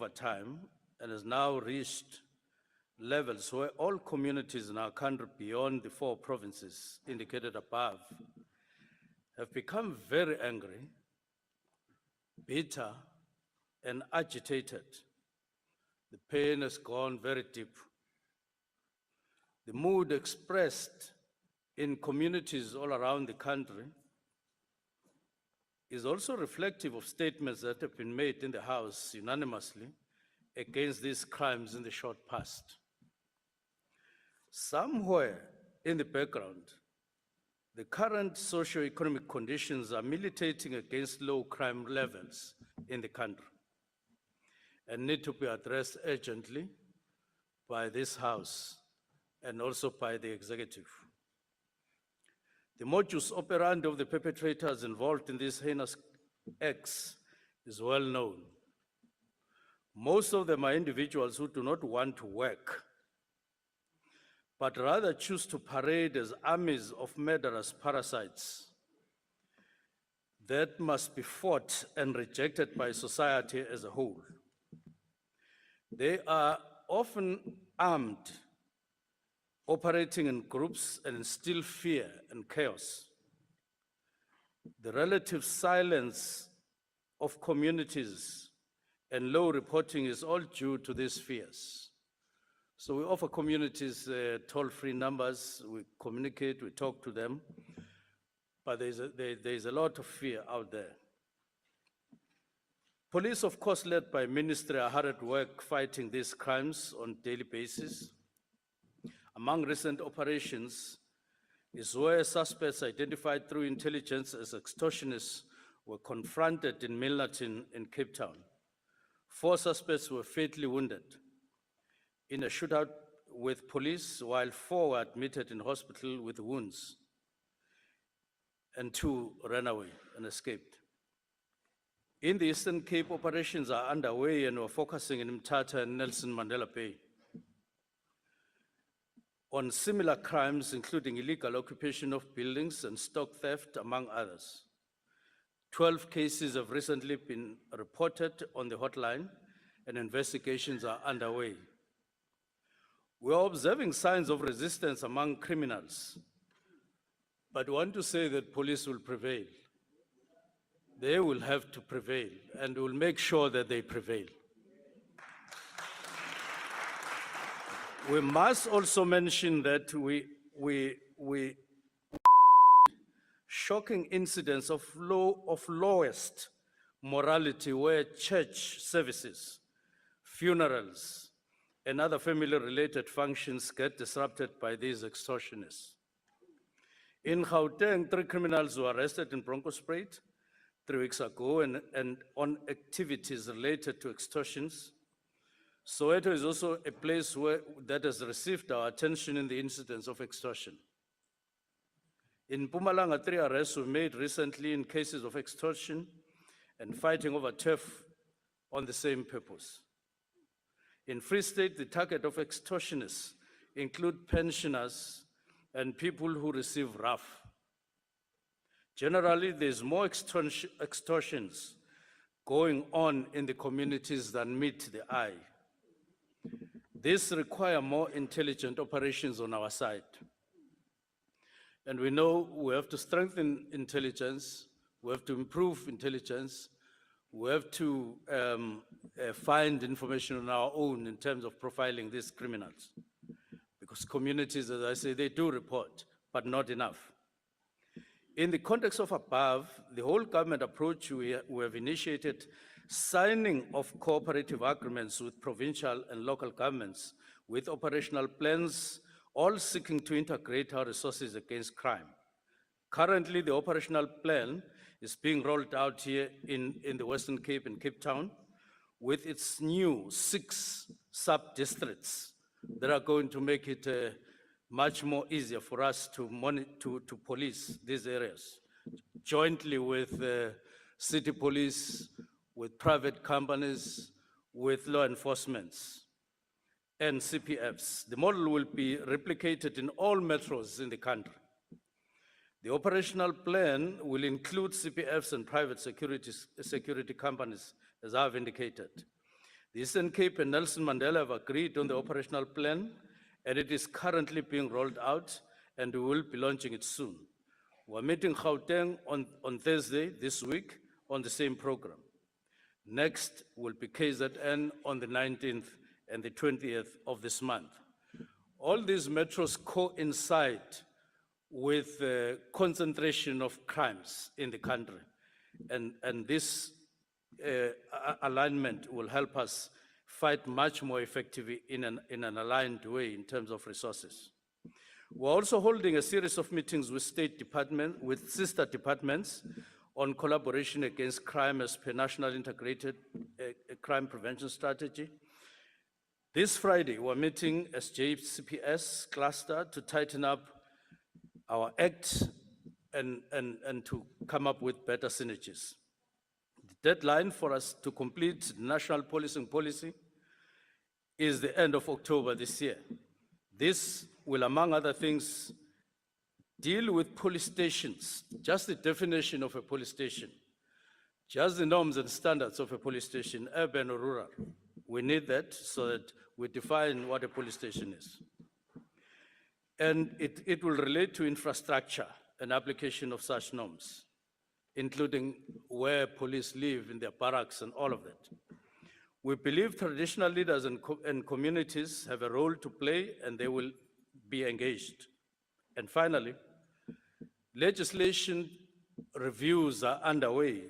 over time and has now reached levels where all communities in our country beyond the 4 provinces indicated above have become very angry, bitter, and agitated. The pain has gone very deep. The mood expressed in communities all around the country is also reflective of statements that have been made in the House unanimously against these crimes in the short past. Somewhere in the background, the current socio-economic conditions are militating against low crime levels in the country and need to be addressed urgently by this House and also by the executive. The modus operandi of the perpetrators involved in these heinous acts is well known. Most of them are individuals who do not want to work, but rather choose to parade as armies of murderous parasites that must be fought and rejected by society as a whole. They are often armed, operating in groups, and instill fear and chaos. The relative silence of communities and low reporting is all due to these fears. So we offer communities toll-free numbers, we communicate, we talk to them, but there's a lot of fear out there. Police, of course, led by ministry, are hard at work fighting these crimes on a daily basis. Among recent operations is where suspects identified through intelligence as extortionists were confronted in Milnerton in Cape Town. 4 suspects were fatally wounded in a shootout with police, while 4 were admitted in hospital with wounds, and 2 ran away and escaped. In the Eastern Cape, operations are underway and we're focusing in Mthatha and Nelson Mandela Bay on similar crimes, including illegal occupation of buildings and stock theft, among others. 12 cases have recently been reported on the hotline, and investigations are underway. We are observing signs of resistance among criminals, but want to say that police will prevail. They will have to prevail, and we'll make sure that they prevail. We must also mention that we shocking incidents of lowest morality, where church services, funerals, and other family-related functions get disrupted by these extortionists. In Gauteng, 3 criminals were arrested in Bronkhorstspruit 3 weeks ago and on activities related to extortions. Soweto is also a place that has received our attention in the incidents of extortion. In Mpumalanga, 3 arrests were made recently in cases of extortion and fighting over turf on the same purpose. In Free State, the target of extortionists include pensioners and people who receive RAF. Generally, there's more extortions going on in the communities than meet the eye. This requires more intelligent operations on our side. And we know we have to strengthen intelligence, we have to improve intelligence, we have to find information on our own in terms of profiling these criminals. Because communities, as I say, they do report, but not enough. In the context of above, the whole government approach, we have initiated signing of cooperative agreements with provincial and local governments with operational plans, all seeking to integrate our resources against crime. Currently, the operational plan is being rolled out here in the Western Cape and Cape Town with its new 6 sub-districts that are going to make it much more easier for us to police these areas, jointly with city police, with private companies, with law enforcement and CPFs. The model will be replicated in all metros in the country. The operational plan will include CPFs and private security companies, as I've indicated. The Eastern Cape and Nelson Mandela have agreed on the operational plan, and it is currently being rolled out, and we will be launching it soon. We're meeting Gauteng on Thursday this week on the same program. Next will be KZN on the 19th and the 20th of this month. All these metros coincide with the concentration of crimes in the country. And this alignment will help us fight much more effectively in an aligned way in terms of resources. We're also holding a series of meetings with sister departments on collaboration against crime as per National Integrated Crime Prevention Strategy. This Friday, we're meeting as JCPS cluster to tighten up our act and to come up with better synergies. The deadline for us to complete national policing policy is the end of October this year. This will, among other things, deal with police stations, just the definition of a police station, just the norms and standards of a police station, urban or rural. We need that so that we define what a police station is. And it will relate to infrastructure and application of such norms, including where police live in their barracks and all of that. We believe traditional leaders and communities have a role to play, and they will be engaged. And finally, legislation reviews are underway.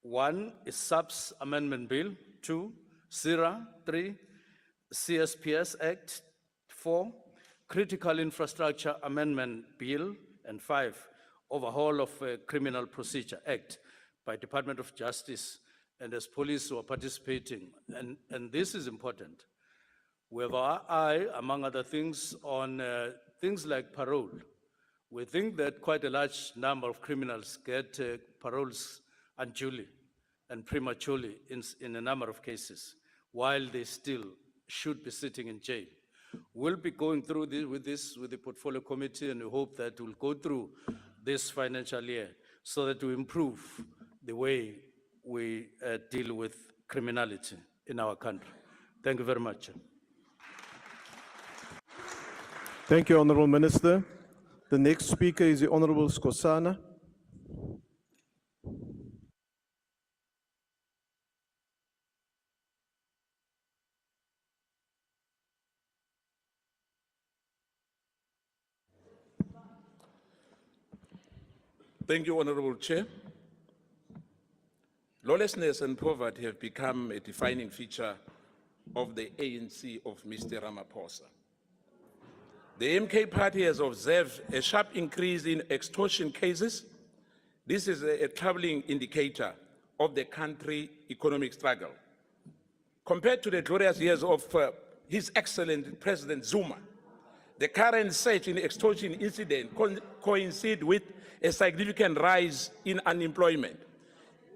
1 is SAPS Amendment Bill, 2, SIRA, 3, CSPS Act, 4, Critical Infrastructure Amendment Bill, and 5, overhaul of Criminal Procedure Act by Department of Justice and as police who are participating. And this is important. We have our eye, among other things, on things like parole. We think that quite a large number of criminals get paroles unduly and prematurely in a number of cases, while they still should be sitting in jail. We'll be going through this with the portfolio committee, and we hope that we'll go through this financial year so that we improve the way we deal with criminality in our country. Thank you very much. Thank you, Honourable Minister. The next speaker is the Honourable Skosana. Thank you, Honourable Chair. Lawlessness and poverty have become a defining feature of the ANC of Mr. Ramaphosa. The MK party has observed a sharp increase in extortion cases. This is a troubling indicator of the country's economic struggle. Compared to the glorious years of His Excellency President Zuma, the current surge in extortion incident coincides with a significant rise in unemployment,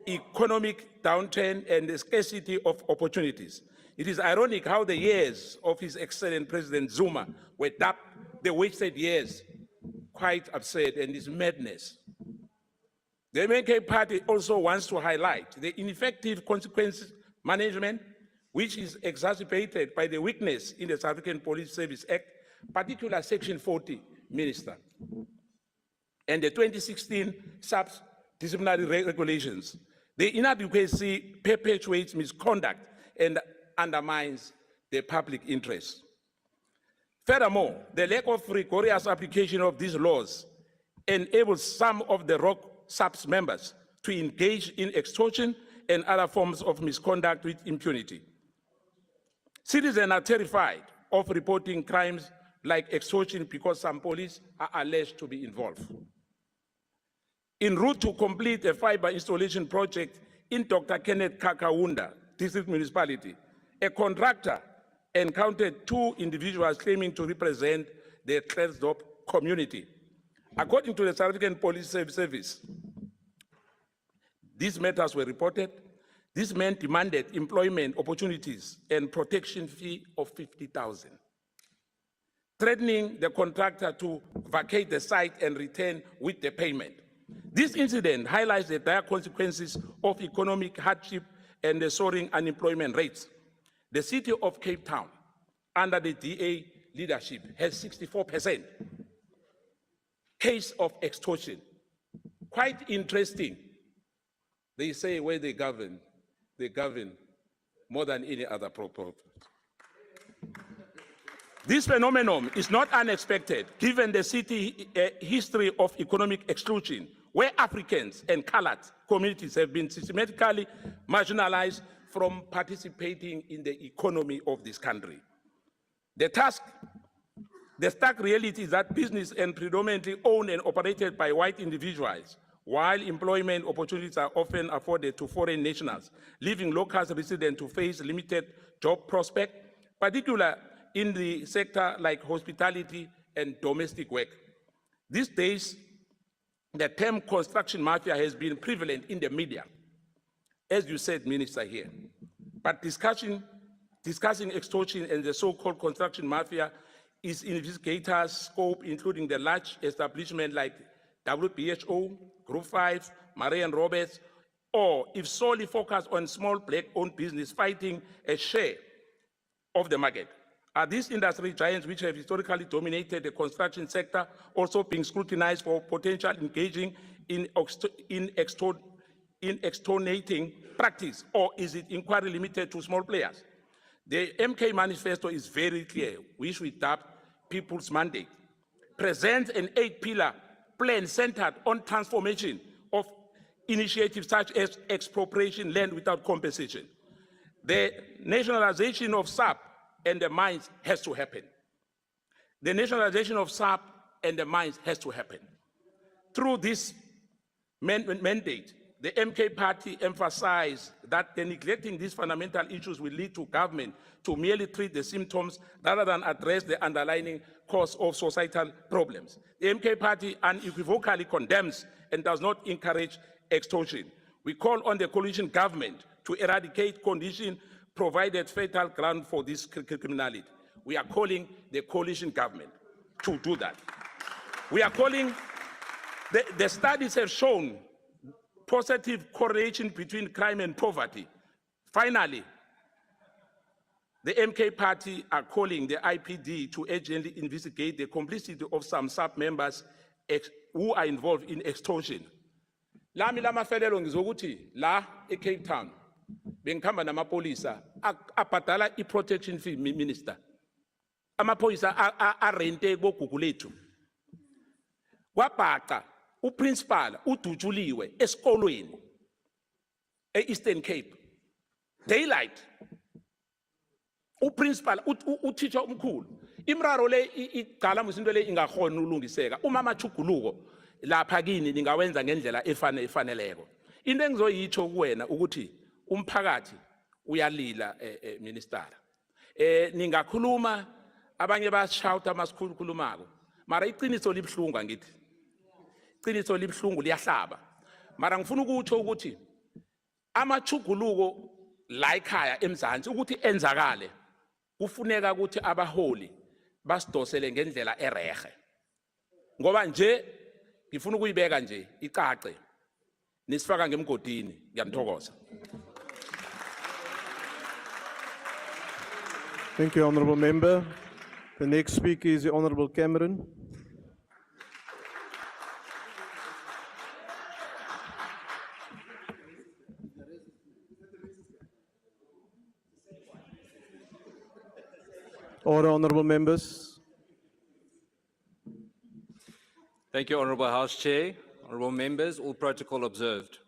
economic downturn, and the scarcity of opportunities. It is ironic how the years of His Excellency President Zuma were dubbed the wasted years. Quite absurd, and is madness. The MK party also wants to highlight the ineffective consequence management, which is exacerbated by the weakness in the South African Police Service Act, particularly Section 40, Minister, and the 2016 SAPS disciplinary regulations. The inadequacy perpetuates misconduct and undermines the public interest. Furthermore, the lack of rigorous application of these laws enables some of the ROC SAPS members to engage in extortion and other forms of misconduct with impunity. Citizens are terrified of reporting crimes like extortion because some police are alleged to be involved. En route to complete a fiber installation project in Dr. Kenneth Kakawunda District Municipality, a contractor encountered 2 individuals claiming to represent the Klersdorp community. According to the South African Police Service, these matters were reported. These men demanded employment opportunities and protection fee of 50,000, threatening the contractor to vacate the site and return with the payment. This incident highlights the dire consequences of economic hardship and the soaring unemployment rates. The city of Cape Town, under the DA leadership, has 64% case of extortion. Quite interesting. They say where they govern more than any other proposal. This phenomenon is not unexpected, given the city history of economic exclusion, where Africans and colored communities have been systematically marginalized from participating in the economy of this country. The stark reality is that business is predominantly owned and operated by white individuals, while employment opportunities are often afforded to foreign nationals, leaving local residents to face limited job prospects, particularly in the sector like hospitality and domestic work. These days, the term construction mafia has been prevalent in the media, as you said, Minister, here. But discussing extortion and the so-called construction mafia is investigators' scope, including the large establishments like WBHO, Group 5, Murray and Roberts, or if solely focused on small black-owned business fighting a share of the market. Are these industry giants, which have historically dominated the construction sector, also being scrutinized for potential engaging in extorting practice, or is it inquiry limited to small players? The MK manifesto is very clear, which we dubbed People's Mandate, presents an 8-pillar plan centered on transformation of initiatives such as expropriation land without compensation. The nationalization of SAPS and the mines has to happen. The nationalization of SAPS and the mines has to happen. Through this mandate, the MK party emphasized that the neglecting these fundamental issues will lead to government to merely treat the symptoms rather than address the underlying cause of societal problems. The MK party unequivocally condemns and does not encourage extortion. We call on the coalition government to eradicate conditions provided fertile ground for this criminality. We are calling the coalition government to do that. We are calling, the studies have shown positive correlation between crime and poverty. Finally, the MK party are calling the IPD to urgently investigate the complicity of some SAP members who are involved in extortion. Lami lama felelo ngizokuthi la eCape Town bengikhamba namapolisa abhadala i-protection fee, Minister. Amapolisa arente kogugu lethu. Kwabhaca uprincipal udutshuliwe esikolweni e-Eastern Cape. Daylight. Uprincipal utitsha omkhulu. Imraro le igcala musinto le ingakhona ulungiseka. Uma amachuguluko lapha kini ningawenza ngendlela efaneleko. Into engizoyitsho kuwena ukuthi umphakathi uyalila, Minister. Ningakhuluma abanye bashouta masikhulumako. Mara iqiniso libhlungu ngithi. Iqiniso libhlungu liyahlaba. Mara ngifuna ukutsho ukuthi amachuguluko la ekhaya eMzansi ukuthi enzakale kufuneka ukuthi abaholi basidosele ngendlela erehe. Ngoba nje ngifuna ukuyibeka nje icace nisifaka ngemgodini ngiyanithokoza. Thank you, Honourable Member. The next speaker is the Honourable Cameron. Order, Honourable Members. Thank you, Honourable House Chair. Honourable Members, all protocol observed.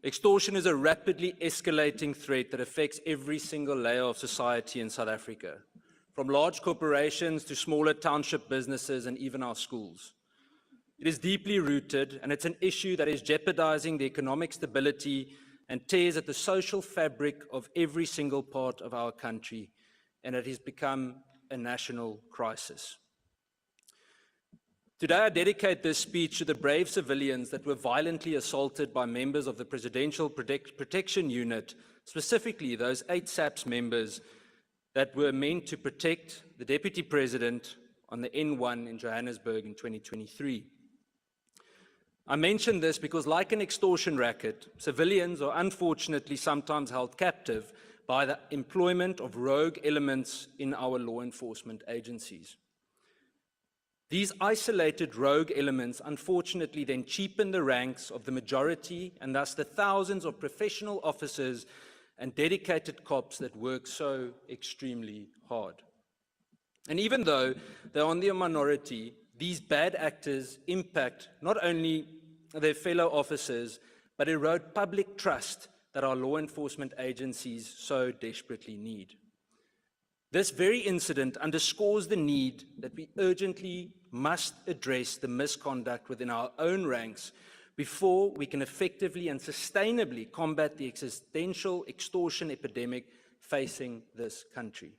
Extortion is a rapidly escalating threat that affects every single layer of society in South Africa, from large corporations to smaller township businesses and even our schools. It is deeply rooted, and it's an issue that is jeopardizing the economic stability and tears at the social fabric of every single part of our country, and it has become a national crisis. Today, I dedicate this speech to the brave civilians that were violently assaulted by members of the Presidential Protection Unit, specifically those 8 SAPS members that were meant to protect the Deputy President on the N1 in Johannesburg in 2023. I mention this because, like an extortion racket, civilians are unfortunately sometimes held captive by the employment of rogue elements in our law enforcement agencies. These isolated rogue elements unfortunately then cheapen the ranks of the majority and thus the thousands of professional officers and dedicated cops that work so extremely hard. And even though they're on the minority, these bad actors impact not only their fellow officers, but erode public trust that our law enforcement agencies so desperately need. This very incident underscores the need that we urgently must address the misconduct within our own ranks before we can effectively and sustainably combat the existential extortion epidemic facing this country.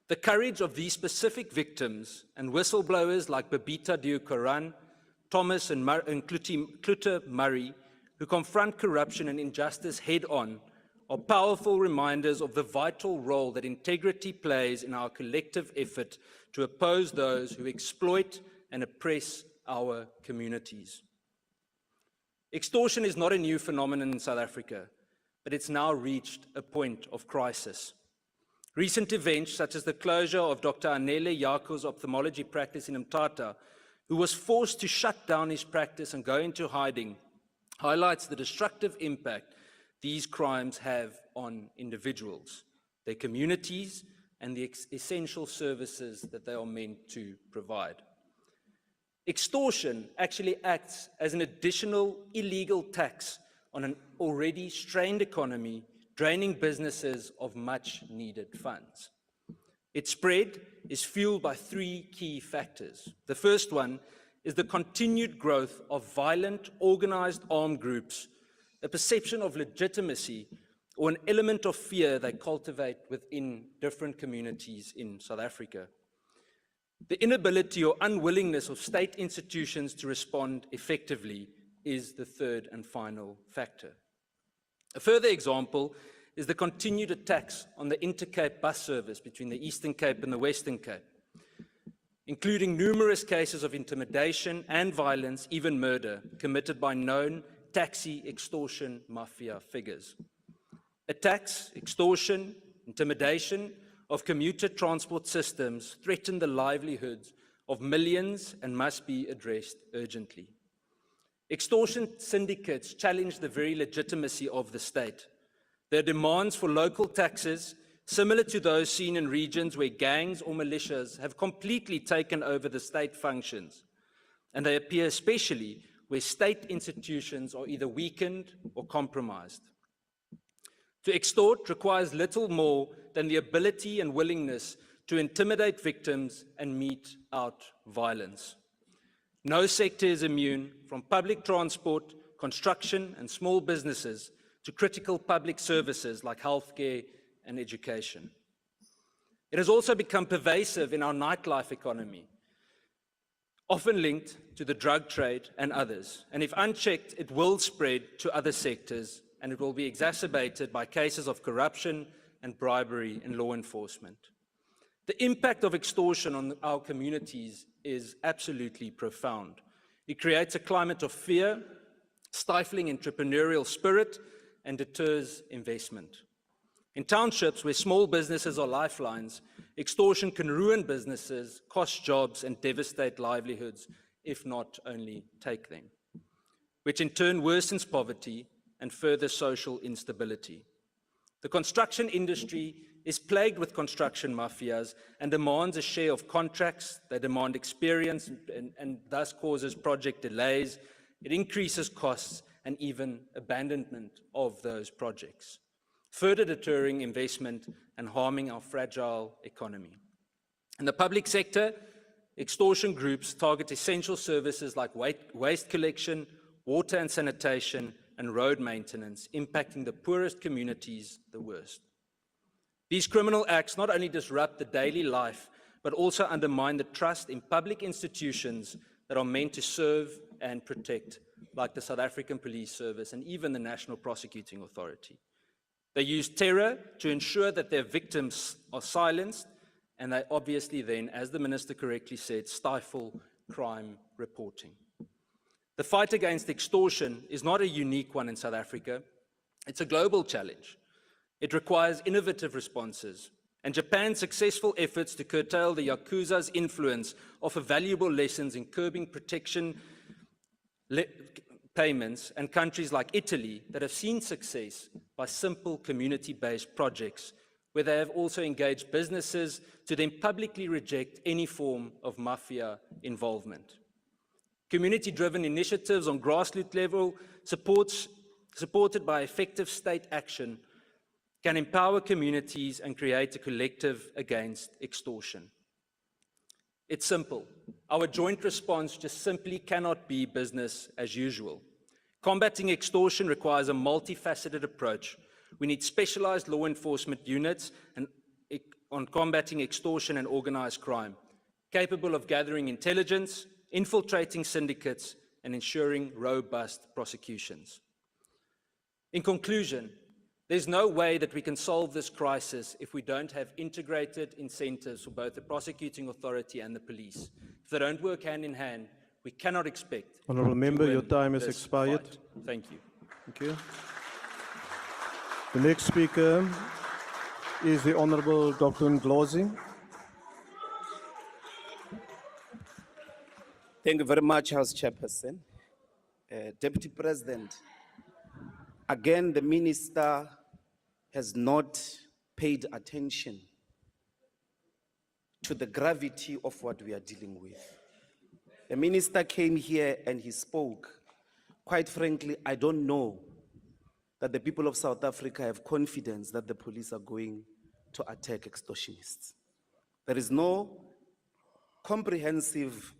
The courage of these specific victims and whistleblowers like Babita Diukaran, Thomas and Kluter Murray, who confront corruption and injustice head-on, are powerful reminders of the vital role that integrity plays in our collective effort to oppose those who exploit and oppress our communities. Extortion is not a new phenomenon in South Africa, but it's now reached a point of crisis. Recent events, such as the closure of Dr. Anele Yako's ophthalmology practice in Mthatha, who was forced to shut down his practice and go into hiding, highlights the destructive impact these crimes have on individuals, their communities, and the essential services that they are meant to provide. Extortion actually acts as an additional illegal tax on an already strained economy, draining businesses of much-needed funds. Its spread is fueled by three key factors. The first one is the continued growth of violent, organized armed groups, a perception of legitimacy or an element of fear they cultivate within different communities in South Africa. The inability or unwillingness of state institutions to respond effectively is the third and final factor. A further example is the continued attacks on the Inter-Cape bus service between the Eastern Cape and the Western Cape, including numerous cases of intimidation and violence, even murder, committed by known taxi extortion mafia figures. Attacks, extortion, intimidation of commuter transport systems threaten the livelihoods of millions and must be addressed urgently. Extortion syndicates challenge the very legitimacy of the state. Their demands for local taxes, similar to those seen in regions where gangs or militias have completely taken over the state functions, and they appear especially where state institutions are either weakened or compromised. To extort requires little more than the ability and willingness to intimidate victims and mete out violence. No sector is immune, from public transport, construction, and small businesses to critical public services like healthcare and education. It has also become pervasive in our nightlife economy, often linked to the drug trade and others. And if unchecked, it will spread to other sectors, and it will be exacerbated by cases of corruption and bribery in law enforcement. The impact of extortion on our communities is absolutely profound. It creates a climate of fear, stifling entrepreneurial spirit, and deters investment. In townships where small businesses are lifelines, extortion can ruin businesses, cost jobs, and devastate livelihoods, if not only take them, which in turn worsens poverty and further social instability. The construction industry is plagued with construction mafias and demands a share of contracts. They demand experience and thus causes project delays. It increases costs and even abandonment of those projects, further deterring investment and harming our fragile economy. In the public sector, extortion groups target essential services like waste collection, water and sanitation, and road maintenance, impacting the poorest communities the worst. These criminal acts not only disrupt the daily life, but also undermine the trust in public institutions that are meant to serve and protect, like the South African Police Service and even the National Prosecuting Authority. They use terror to ensure that their victims are silenced, and they obviously then, as the Minister correctly said, stifle crime reporting. The fight against extortion is not a unique one in South Africa. It's a global challenge. It requires innovative responses, and Japan's successful efforts to curtail the Yakuza's influence offer valuable lessons in curbing protection payments, and countries like Italy that have seen success by simple community-based projects where they have also engaged businesses to then publicly reject any form of mafia involvement. Community-driven initiatives on grassroots level, supported by effective state action, can empower communities and create a collective against extortion. It's simple. Our joint response just simply cannot be business as usual. Combating extortion requires a multifaceted approach. We need specialized law enforcement units on combating extortion and organized crime, capable of gathering intelligence, infiltrating syndicates, and ensuring robust prosecutions. In conclusion, there's no way that we can solve this crisis if we don't have integrated incentives for both the prosecuting authority and the police. If they don't work hand in hand, we cannot expect. Honourable Member, your time has this expired. fight. Thank you. Thank you. The next speaker is the Honourable Dr. Ndlozi. Thank you very much, House Chairperson. Deputy President, again, the Minister has not paid attention to the gravity of what we are dealing with. The Minister came here and he spoke. Quite frankly, I don't know that the people of South Africa have confidence that the police are going to attack extortionists. There is no comprehensive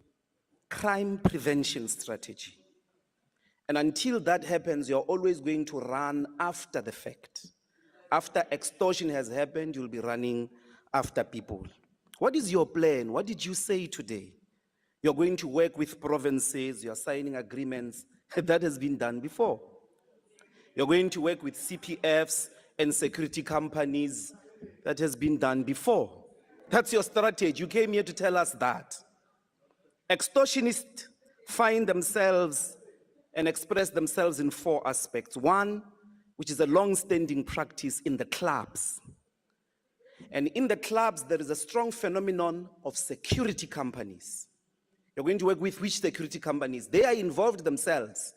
crime prevention strategy. And until that happens, you're always going to run after the fact. After extortion has happened, you'll be running after people. What is your plan? What did you say today? You're going to work with provinces, you're signing agreements. That has been done before. You're going to work with CPFs and security companies. That has been done before. That's your strategy. You came here to tell us that. Extortionists find themselves and express themselves in four aspects. One, which is a long-standing practice in the clubs. And in the clubs, there is a strong phenomenon of security companies. You're going to work with which security companies? They are involved themselves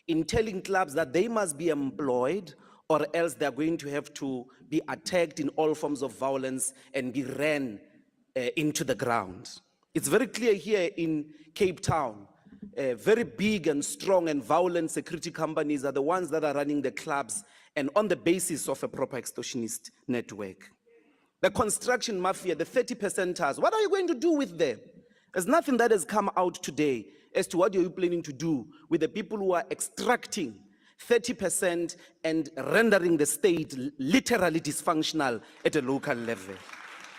in telling clubs that they must be employed or else they're going to have to be attacked in all forms of violence and be ran into the ground. It's very clear here in Cape Town. Very big and strong and violent security companies are the ones that are running the clubs and on the basis of a proper extortionist network. The construction mafia, the 30%ers, what are you going to do with them? There's nothing that has come out today as to what you're planning to do with the people who are extracting 30% and rendering the state literally dysfunctional at a local level.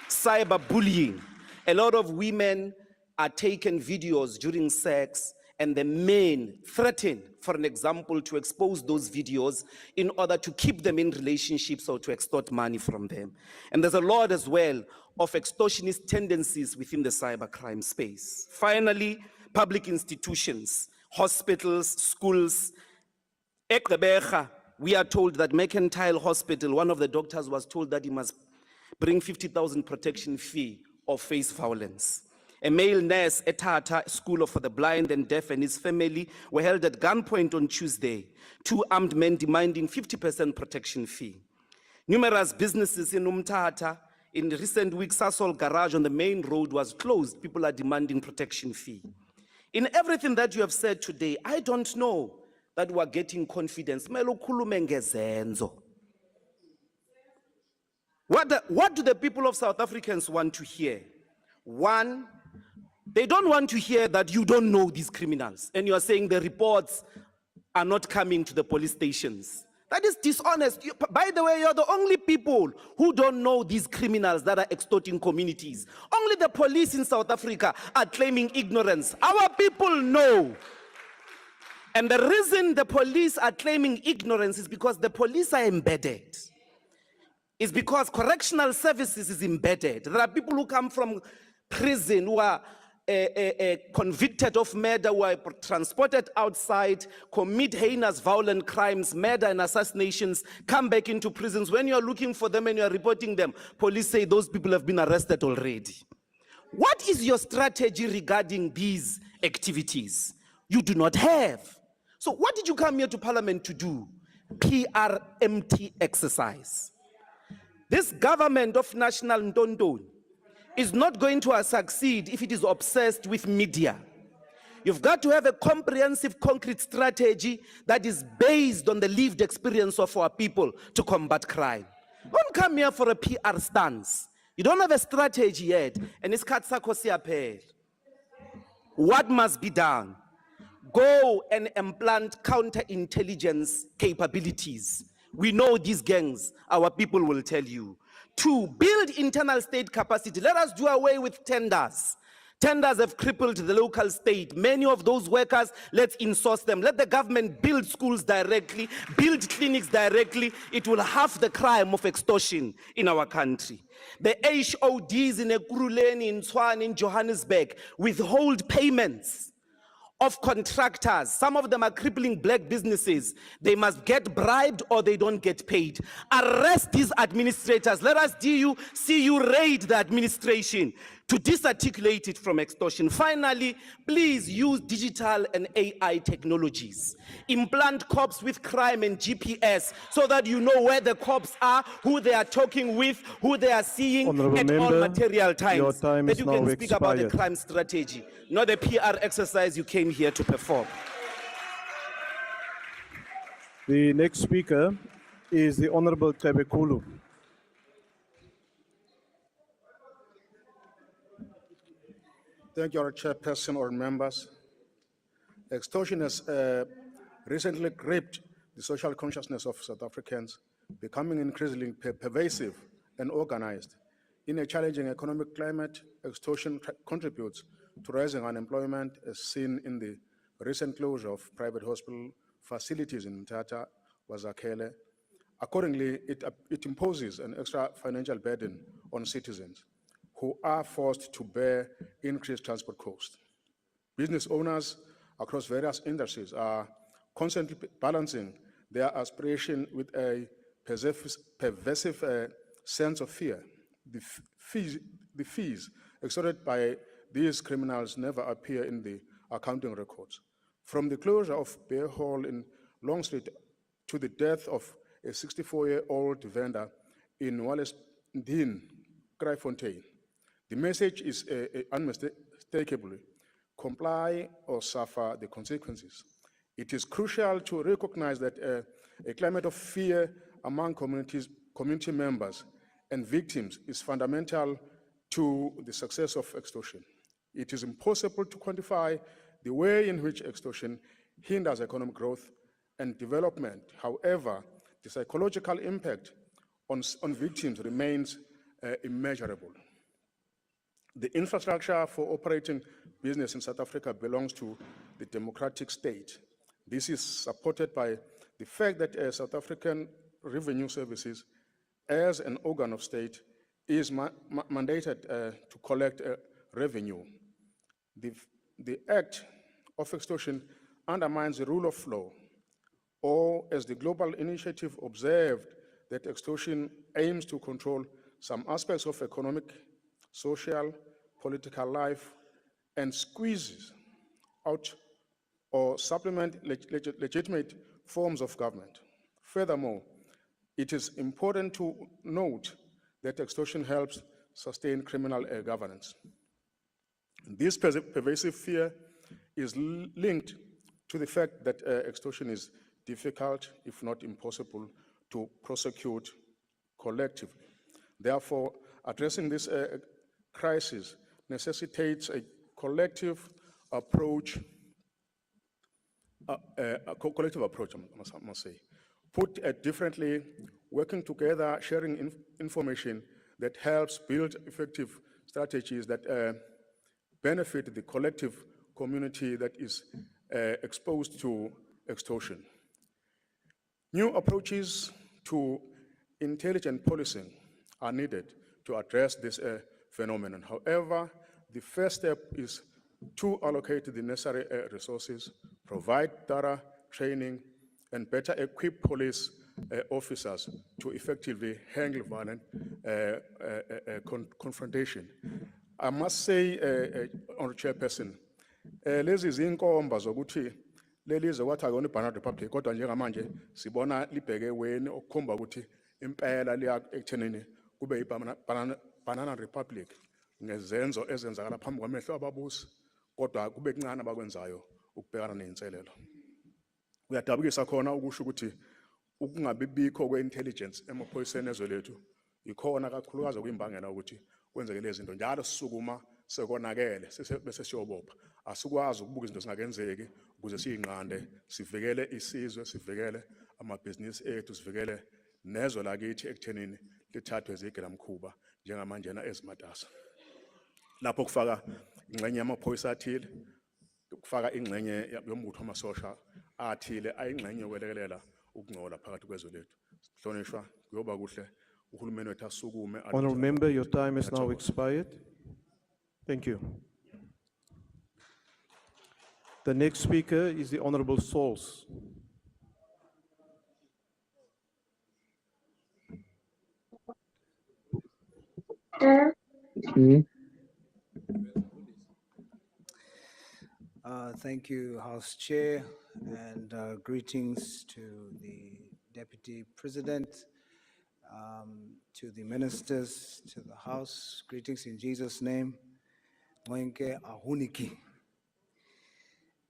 Cyberbullying. A lot of women are taken videos during sex and the men threaten, for an example, to expose those videos in order to keep them in relationships or to extort money from them. And there's a lot as well of extortionist tendencies within the cybercrime space. Finally, public institutions, hospitals, schools. We are told that Mercantile Hospital, one of the doctors was told that he must bring 50,000 protection fee or face violence. A male nurse at Tata School for the Blind and Deaf and his family were held at gunpoint on Tuesday. 2 armed men demanding 50% protection fee. Numerous businesses in Umtata, in recent weeks, Sasol Garage on the main road was closed. People are demanding protection fee. In everything that you have said today, I don't know that we are getting confidence. What do the people of South Africans want to hear? One, they don't want to hear that you don't know these criminals and you are saying the reports are not coming to the police stations. That is dishonest. By the way, you're the only people who don't know these criminals that are extorting communities. Only the police in South Africa are claiming ignorance. Our people know. And the reason the police are claiming ignorance is because the police are embedded. It's because correctional services is embedded. There are people who come from prison who are convicted of murder who are transported outside, commit heinous violent crimes, murder and assassinations, come back into prisons. When you're looking for them and you're reporting them, police say those people have been arrested already. What is your strategy regarding these activities? You do not have. So what did you come here to Parliament to do? PR empty exercise. This government of National Ndondoni is not going to succeed if it is obsessed with media. You've got to have a comprehensive, concrete strategy that is based on the lived experience of our people to combat crime. Don't come here for a PR stance. You don't have a strategy yet, and it's katsakosiapel. What must be done? Go and implant counterintelligence capabilities. We know these gangs, our people will tell you. 2, build internal state capacity. Let us do away with tenders. Tenders have crippled the local state. Many of those workers, let's insource them. Let the government build schools directly, build clinics directly. It will halve the crime of extortion in our country. The HODs in Ekurhuleni, in Tshwane, in Johannesburg withhold payments of contractors. Some of them are crippling black businesses. They must get bribed or they don't get paid. Arrest these administrators. Let us see you raid the administration to disarticulate it from extortion. Finally, please use digital and AI technologies. Implant cops with crime and GPS so that you know where the cops are, who they are talking with, who they are seeing Honourable at all Member, material times. your time that is you now can speak about the expired. crime strategy, not the PR exercise you came here to perform. The next speaker is the Honourable Tebekulu. Thank you, Chairperson or members. Extortion has recently gripped the social consciousness of South Africans, becoming increasingly pervasive and organized. In a challenging economic climate, extortion contributes to rising unemployment, as seen in the recent closure of private hospital facilities in Mthatha, Wazakele. Accordingly, it imposes an extra financial burden on citizens who are forced to bear increased transport costs. Business owners across various industries are constantly balancing their aspiration with a pervasive sense of fear. The fees extorted by these criminals never appear in the accounting records. From the closure of Bear Hall in Long Street to the death of a 64-year-old vendor in Wallace Ndin, Kraaifontein, the message is unmistakably comply or suffer the consequences. It is crucial to recognize that a climate of fear among community members and victims is fundamental to the success of extortion. It is impossible to quantify the way in which extortion hinders economic growth and development. However, the psychological impact on victims remains immeasurable. The infrastructure for operating business in South Africa belongs to the democratic state. This is supported by the fact that South African Revenue Services, as an organ of state, is mandated to collect revenue. The act of extortion undermines the rule of law, or as the global initiative observed, that extortion aims to control some aspects of economic, social, political life, and squeezes out or supplement legitimate forms of government. Furthermore, it is important to note that extortion helps sustain criminal governance. This pervasive fear is linked to the fact that extortion is difficult, if not impossible, to prosecute collectively. Therefore, addressing this crisis necessitates a collective approach, I must say. Put differently, working together, sharing information that helps build effective strategies that benefit the collective community that is exposed to extortion. New approaches to intelligent policing are needed to address this phenomenon. However, the first step is to allocate the necessary resources, provide thorough training, and better equip police officers to effectively handle violent confrontation. I must say, Honourable Chairperson, lezi zinkomba zokuthi lelizwe kwathi akuyona i-Banana Republic, kodwa njengamanje sibona libheke eweni okukhomba ukuthi impela liya ekuthenini kube i-Banana Republic ngezenzo ezenzakala phambi kwamehlo ababusi, kodwa kube kuncane abakwenzayo ukubhekana ney'nselelo. Kuyadabukisa khona ukusho ukuthi ukungabibikho kwe-intelligence emaphoyiseni ezwe lethu ikhona kakhulukazi okuyimbangela ukuthi kwenzeke lezi zinto njalo sisukuma sekonakele bese siyobopha. Asikwazi ukubuka izinto zingakenzeki ukuze siyinqande, sivikele isizwe, sivikele amabhizinisi ethu, sivikele nezwe lakithi ekuthenini lithathwe zigilamkhuba njengamanjena ezimatasa. Lapho kufaka ingxenye yamaphoyisa athile, kufaka ingxenye yombutho wamasosha athile, ayingxenye yokwelekelela ukungcola phakathi kwezwe lethu. Sihlonishwa, kuyoba kuhle uhulumeni wethu asukume. Honourable member, your time has now expired. Thank you. The next speaker is the Honourable Sauls. Thank you, House Chair, and greetings to the Deputy President, to the ministers, to the House. Greetings in Jesus' name. Mwenke ahuniki.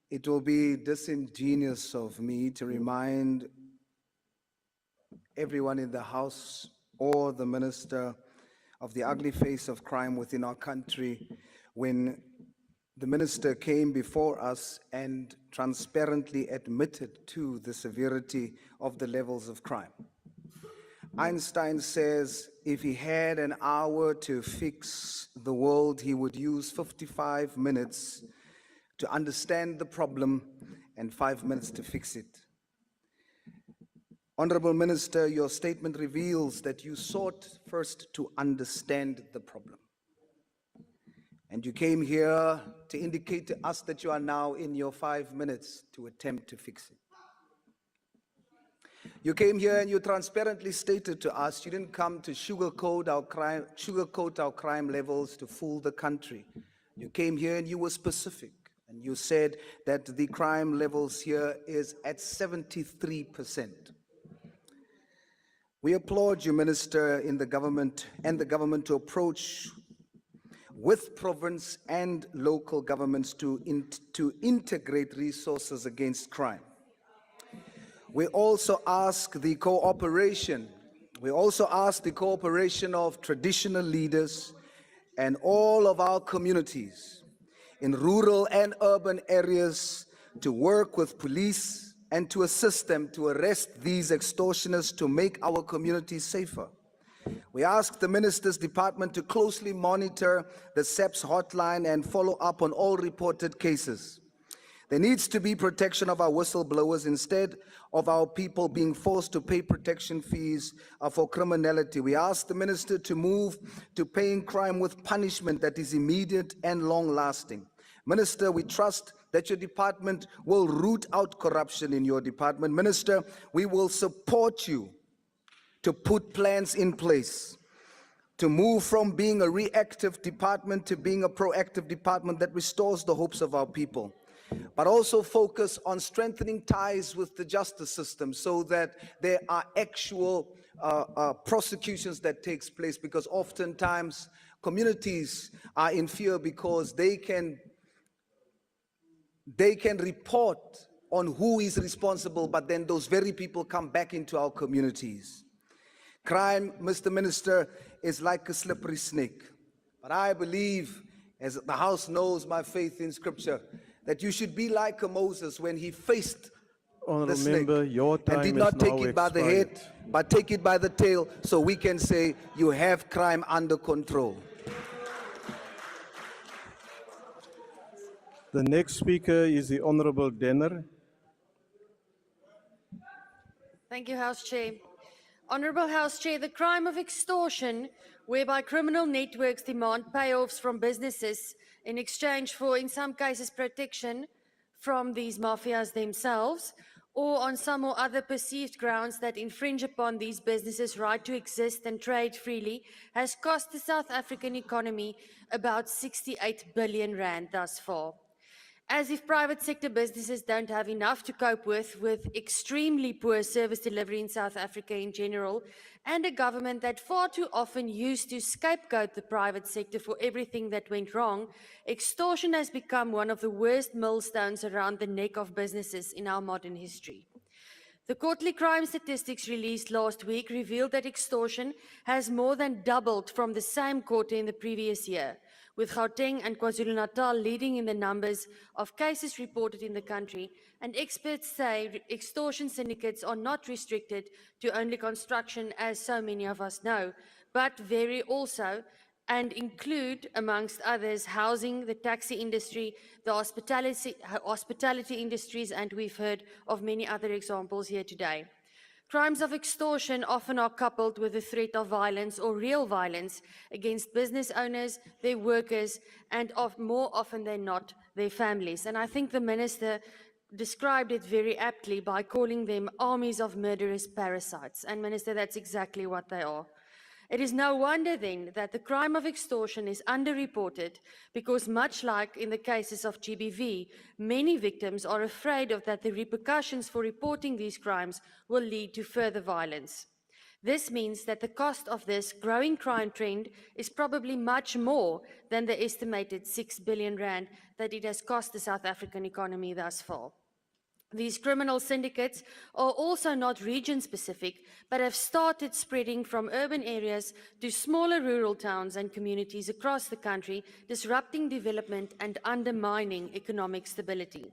It will be disingenuous of me to remind everyone in the House or the Minister of the ugly face of crime within our country when the Minister came before us and transparently admitted to the severity of the levels of crime. Einstein says if he had an hour to fix the world, he would use 55 minutes to understand the problem and 5 minutes to fix it. Honorable Minister, your statement reveals that you sought first to understand the problem. And you came here to indicate to us that you are now in your 5 minutes to attempt to fix it. You came here and you transparently stated to us you didn't come to sugarcoat our crime levels to fool the country. You came here and you were specific. And you said that the crime levels here is at 73%. We applaud you, Minister, in the government and the government to approach with province and local governments to integrate resources against crime. We also ask the cooperation. We also ask the cooperation of traditional leaders and all of our communities in rural and urban areas to work with police and to assist them to arrest these extortioners to make our communities safer. We ask the Minister's Department to closely monitor the SAPS hotline and follow up on all reported cases. There needs to be protection of our whistleblowers instead of our people being forced to pay protection fees for criminality. We ask the Minister to move to paying crime with punishment that is immediate and long-lasting. Minister, we trust that your department will root out corruption in your department. Minister, we will support you to put plans in place to move from being a reactive department to being a proactive department that restores the hopes of our people, but also focus on strengthening ties with the justice system so that there are actual prosecutions that takes place, because oftentimes communities are in fear because they can report on who is responsible, but then those very people come back into our communities. Crime, Mr. Minister, is like a slippery snake. But I believe, as the House knows my faith in Scripture, that you should be like a Moses when he faced the snake and did not take it by the head, but take it by the tail, so we can say you have crime under control. The next speaker is the Honourable Denner. Thank you, House Chair. Honourable House Chair, the crime of extortion, whereby criminal networks demand payoffs from businesses in exchange for, in some cases, protection from these mafias themselves, or on some or other perceived grounds that infringe upon these businesses' right to exist and trade freely, has cost the South African economy about 68 billion rand thus far. As if private sector businesses don't have enough to cope with extremely poor service delivery in South Africa in general, and a government that far too often used to scapegoat the private sector for everything that went wrong, extortion has become one of the worst millstones around the neck of businesses in our modern history. The quarterly crime statistics released last week revealed that extortion has more than doubled from the same quarter in the previous year, with Gauteng and KwaZulu-Natal leading in the numbers of cases reported in the country, and experts say extortion syndicates are not restricted to only construction, as so many of us know, but vary also and include, amongst others, housing, the taxi industry, the hospitality industries, and we've heard of many other examples here today. Crimes of extortion often are coupled with the threat of violence or real violence against business owners, their workers, and more often than not, their families. And I think the Minister described it very aptly by calling them armies of murderous parasites. And Minister, that's exactly what they are. It is no wonder then that the crime of extortion is underreported, because much like in the cases of GBV, many victims are afraid that the repercussions for reporting these crimes will lead to further violence. This means that the cost of this growing crime trend is probably much more than the estimated 6 billion rand that it has cost the South African economy thus far. These criminal syndicates are also not region-specific, but have started spreading from urban areas to smaller rural towns and communities across the country, disrupting development and undermining economic stability.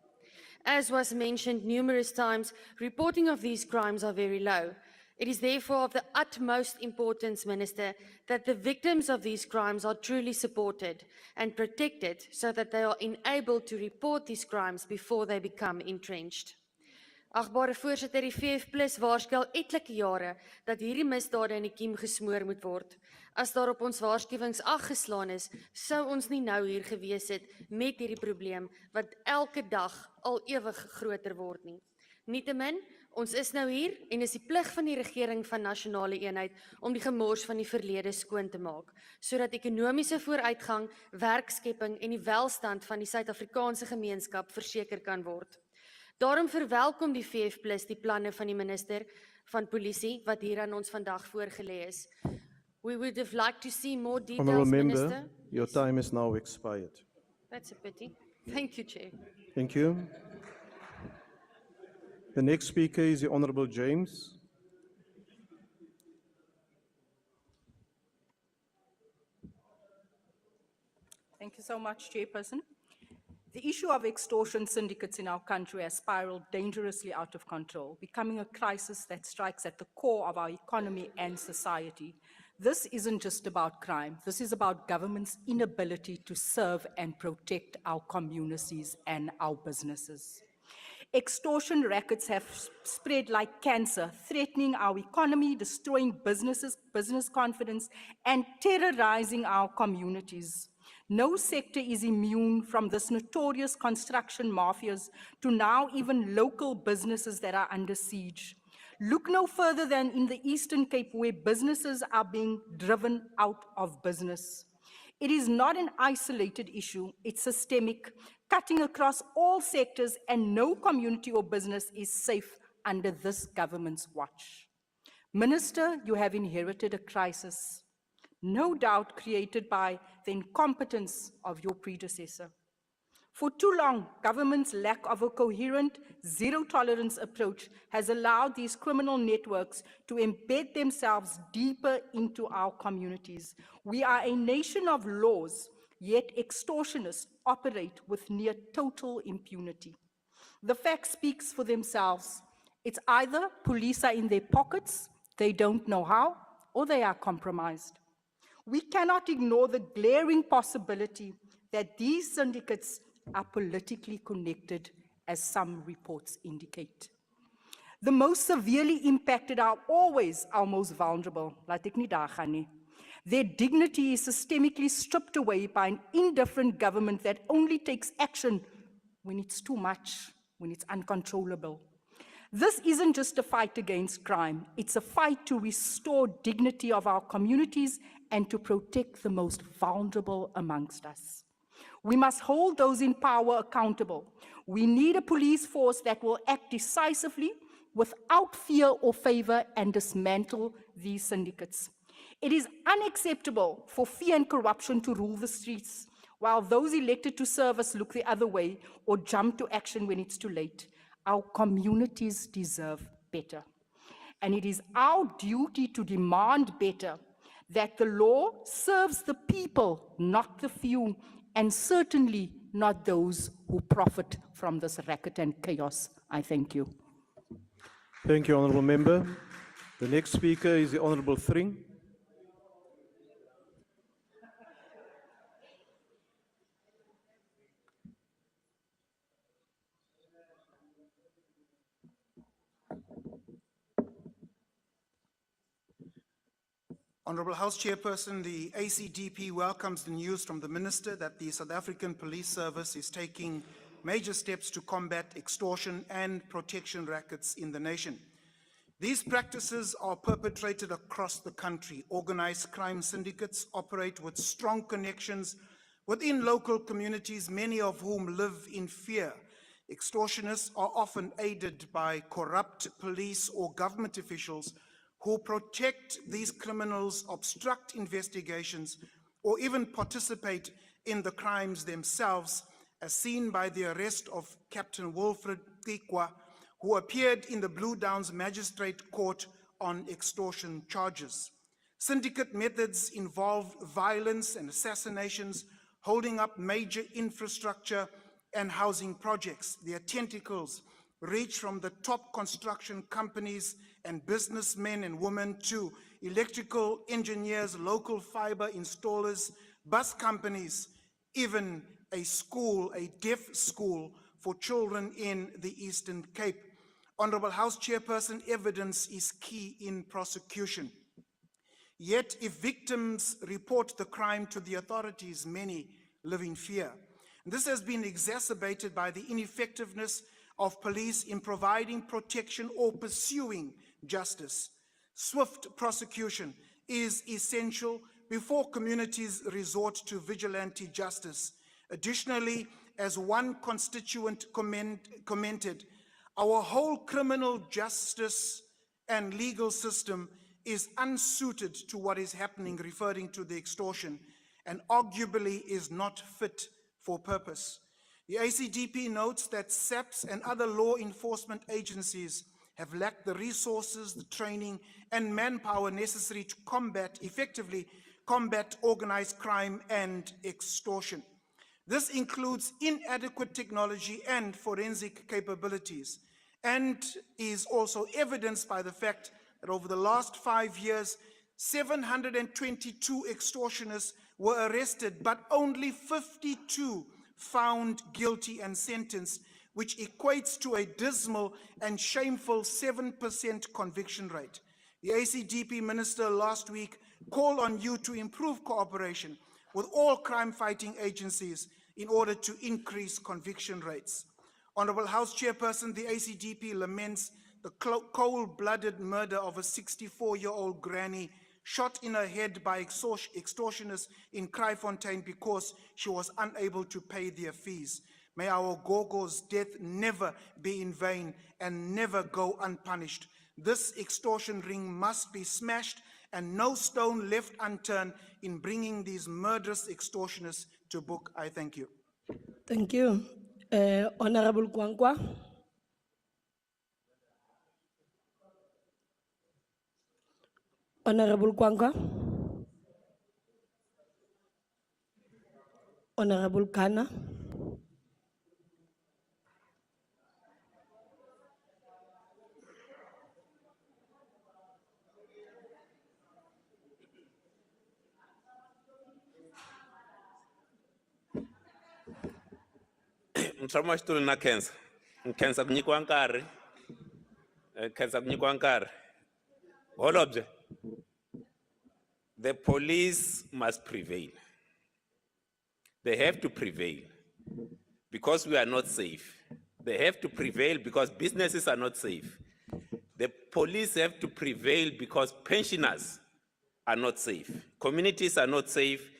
As was mentioned numerous times, reporting of these crimes are very low. It is therefore of the utmost importance, Minister, that the victims of these crimes are truly supported and protected so that they are enabled to report these crimes before they become entrenched. Agbare voorsitter, die VF+ waarsku al etlike jare dat hierdie misdade in die kiem gesmoor moet word. As daar op ons waarskuwings ag geslaan is, sou ons nie nou hier gewees het met hierdie probleem wat elke dag al ewig groter word nie. Nietemin, ons is nou hier en is die plig van die regering van nasionale eenheid om die gemors van die verlede skoon te maak, sodat ekonomiese vooruitgang, werkskepping en die welstand van die Suid-Afrikaanse gemeenskap verseker kan word. Daarom verwelkom die VF+ die planne van die minister van polisie wat hier aan ons vandag voorgelê is. We would have liked to see more Honourable details, Member, Minister. your time is now expired. That's a pity. Thank you, Chair. Thank you. The next speaker is the Honourable James. Thank you so much, Chairperson. The issue of extortion syndicates in our country has spiraled dangerously out of control, becoming a crisis that strikes at the core of our economy and society. This isn't just about crime. This is about government's inability to serve and protect our communities and our businesses. Extortion rackets have spread like cancer, threatening our economy, destroying businesses, business confidence, and terrorizing our communities. No sector is immune from this notorious construction mafias to now even local businesses that are under siege. Look no further than in the Eastern Cape, where businesses are being driven out of business. It is not an isolated issue, it's systemic, cutting across all sectors, and no community or business is safe under this government's watch. Minister, you have inherited a crisis, no doubt created by the incompetence of your predecessor. For too long, government's lack of a coherent, zero-tolerance approach has allowed these criminal networks to embed themselves deeper into our communities. We are a nation of laws, yet extortionists operate with near total impunity. The facts speak for themselves. It's either police are in their pockets, they don't know how, or they are compromised. We cannot ignore the glaring possibility that these syndicates are politically connected, as some reports indicate. The most severely impacted are always our most vulnerable, laat ek nie daar gaan nie. Their dignity is systemically stripped away by an indifferent government that only takes action when it's too much, when it's uncontrollable. This isn't just a fight against crime, it's a fight to restore dignity of our communities and to protect the most vulnerable amongst us. We must hold those in power accountable. We need a police force that will act decisively without fear or favor and dismantle these syndicates. It is unacceptable for fear and corruption to rule the streets, while those elected to serve us look the other way or jump to action when it's too late. Our communities deserve better. And it is our duty to demand better, that the law serves the people, not the few, and certainly not those who profit from this racket and chaos. I thank you. Thank you, Honourable Member. The next speaker is the Honourable Thring. Honourable House Chairperson, the ACDP welcomes the news from the Minister that the South African Police Service is taking major steps to combat extortion and protection rackets in the nation. These practices are perpetrated across the country. Organized crime syndicates operate with strong connections within local communities, many of whom live in fear. Extortionists are often aided by corrupt police or government officials who protect these criminals, obstruct investigations, or even participate in the crimes themselves, as seen by the arrest of Captain Wilfred Tikwa, who appeared in the Blue Downs Magistrate Court on extortion charges. Syndicate methods involve violence and assassinations, holding up major infrastructure and housing projects. Their tentacles reach from the top construction companies and businessmen and women to electrical engineers, local fiber installers, bus companies, even a school, a deaf school for children in the Eastern Cape. Honourable House Chairperson, evidence is key in prosecution. Yet, if victims report the crime to the authorities, many live in fear. This has been exacerbated by the ineffectiveness of police in providing protection or pursuing justice. Swift prosecution is essential before communities resort to vigilante justice. Additionally, as one constituent commented, our whole criminal justice and legal system is unsuited to what is happening, referring to the extortion, and arguably is not fit for purpose. The ACDP notes that SAPS and other law enforcement agencies have lacked the resources, the training, and manpower necessary to effectively combat organized crime and extortion. This includes inadequate technology and forensic capabilities, and is also evidenced by the fact that over the last 5 years, 722 extortionists were arrested, but only 52 found guilty and sentenced, which equates to a dismal and shameful 7% conviction rate. The ACDP minister last week called on you to improve cooperation with all crime-fighting agencies in order to increase conviction rates. Honourable House Chairperson, the ACDP laments the cold-blooded murder of a 64-year-old granny shot in her head by extortionists in Kraaifontein because she was unable to pay their fees. May our Gogo's death never be in vain and never go unpunished. This extortion ring must be smashed and no stone left unturned in bringing these murderous extortionists to book. I thank you. Thank you. Honorable Kwankwa. Honorable Kwankwa. Honorable Kana. Mtshama xitulu na khensa kunyikiwa nkarhi khensa ku nyikiwa nkarhi. Holobye, the police must prevail. They have to prevail because we are not safe. They have to prevail because businesses are not safe. The police have to prevail because pensioners are not safe. Communities are not safe.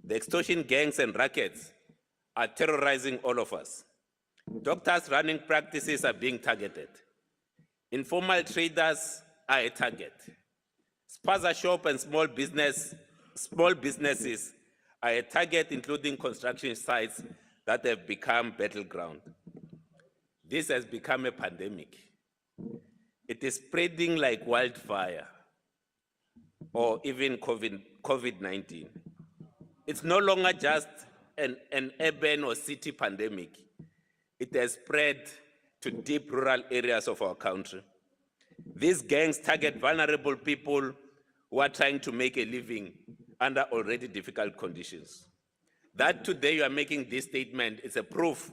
The extortion gangs and rackets are terrorizing all of us. Doctors running practices are being targeted. Informal traders are a target. Spaza shop and small businesses are a target, including construction sites that have become battleground. This has become a pandemic. It is spreading like wildfire, or even COVID-19. It's no longer just an urban or city pandemic. It has spread to deep rural areas of our country. These gangs target vulnerable people who are trying to make a living under already difficult conditions. That today you are making this statement is a proof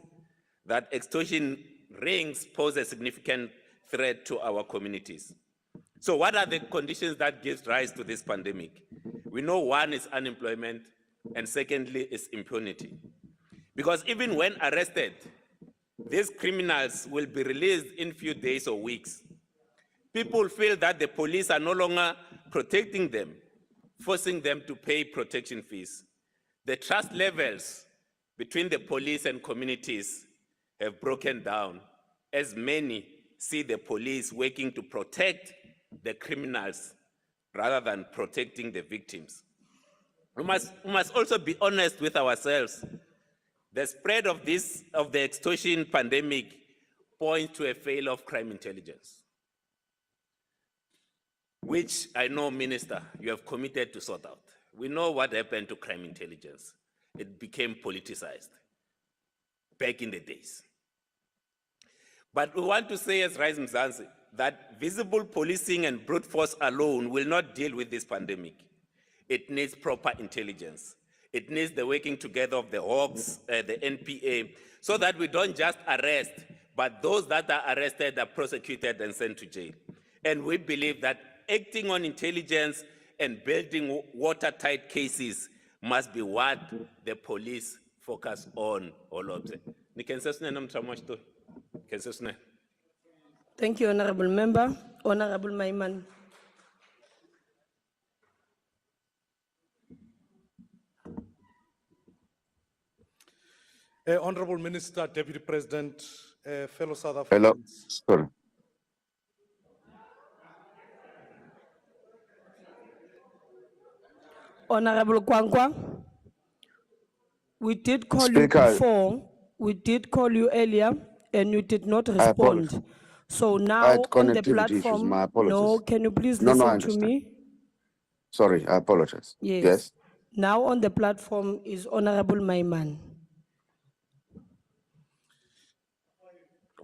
that extortion rings pose a significant threat to our communities. So what are the conditions that give rise to this pandemic? We know one is unemployment, and secondly is impunity. Because even when arrested, these criminals will be released in few days or weeks. People feel that the police are no longer protecting them, forcing them to pay protection fees. The trust levels between the police and communities have broken down, as many see the police working to protect the criminals rather than protecting the victims. We must also be honest with ourselves. The spread of the extortion pandemic points to a failure of crime intelligence, which I know, Minister, you have committed to sort out. We know what happened to crime intelligence. It became politicized back in the days. But we want to say, as Rise Mzansi, that visible policing and brute force alone will not deal with this pandemic. It needs proper intelligence. It needs the working together of the Hawks, the NPA, so that we don't just arrest, but those that are arrested are prosecuted and sent to jail. And we believe that acting on intelligence and building watertight cases must be what the police focus on all of them. Thank you, Honorable Member. Honorable Maiman. Honorable Minister, Deputy President, fellow South Hello, Africans. sorry. Honorable Kwankwa, we did call Speaker. you before, we did call you earlier, and you did not respond. So now I had on the connectivity issues, platform, my apologies. no, can you please No, I listen to understand. me? Sorry, I apologize. Yes. Yes. Now on the platform is Honorable Maiman.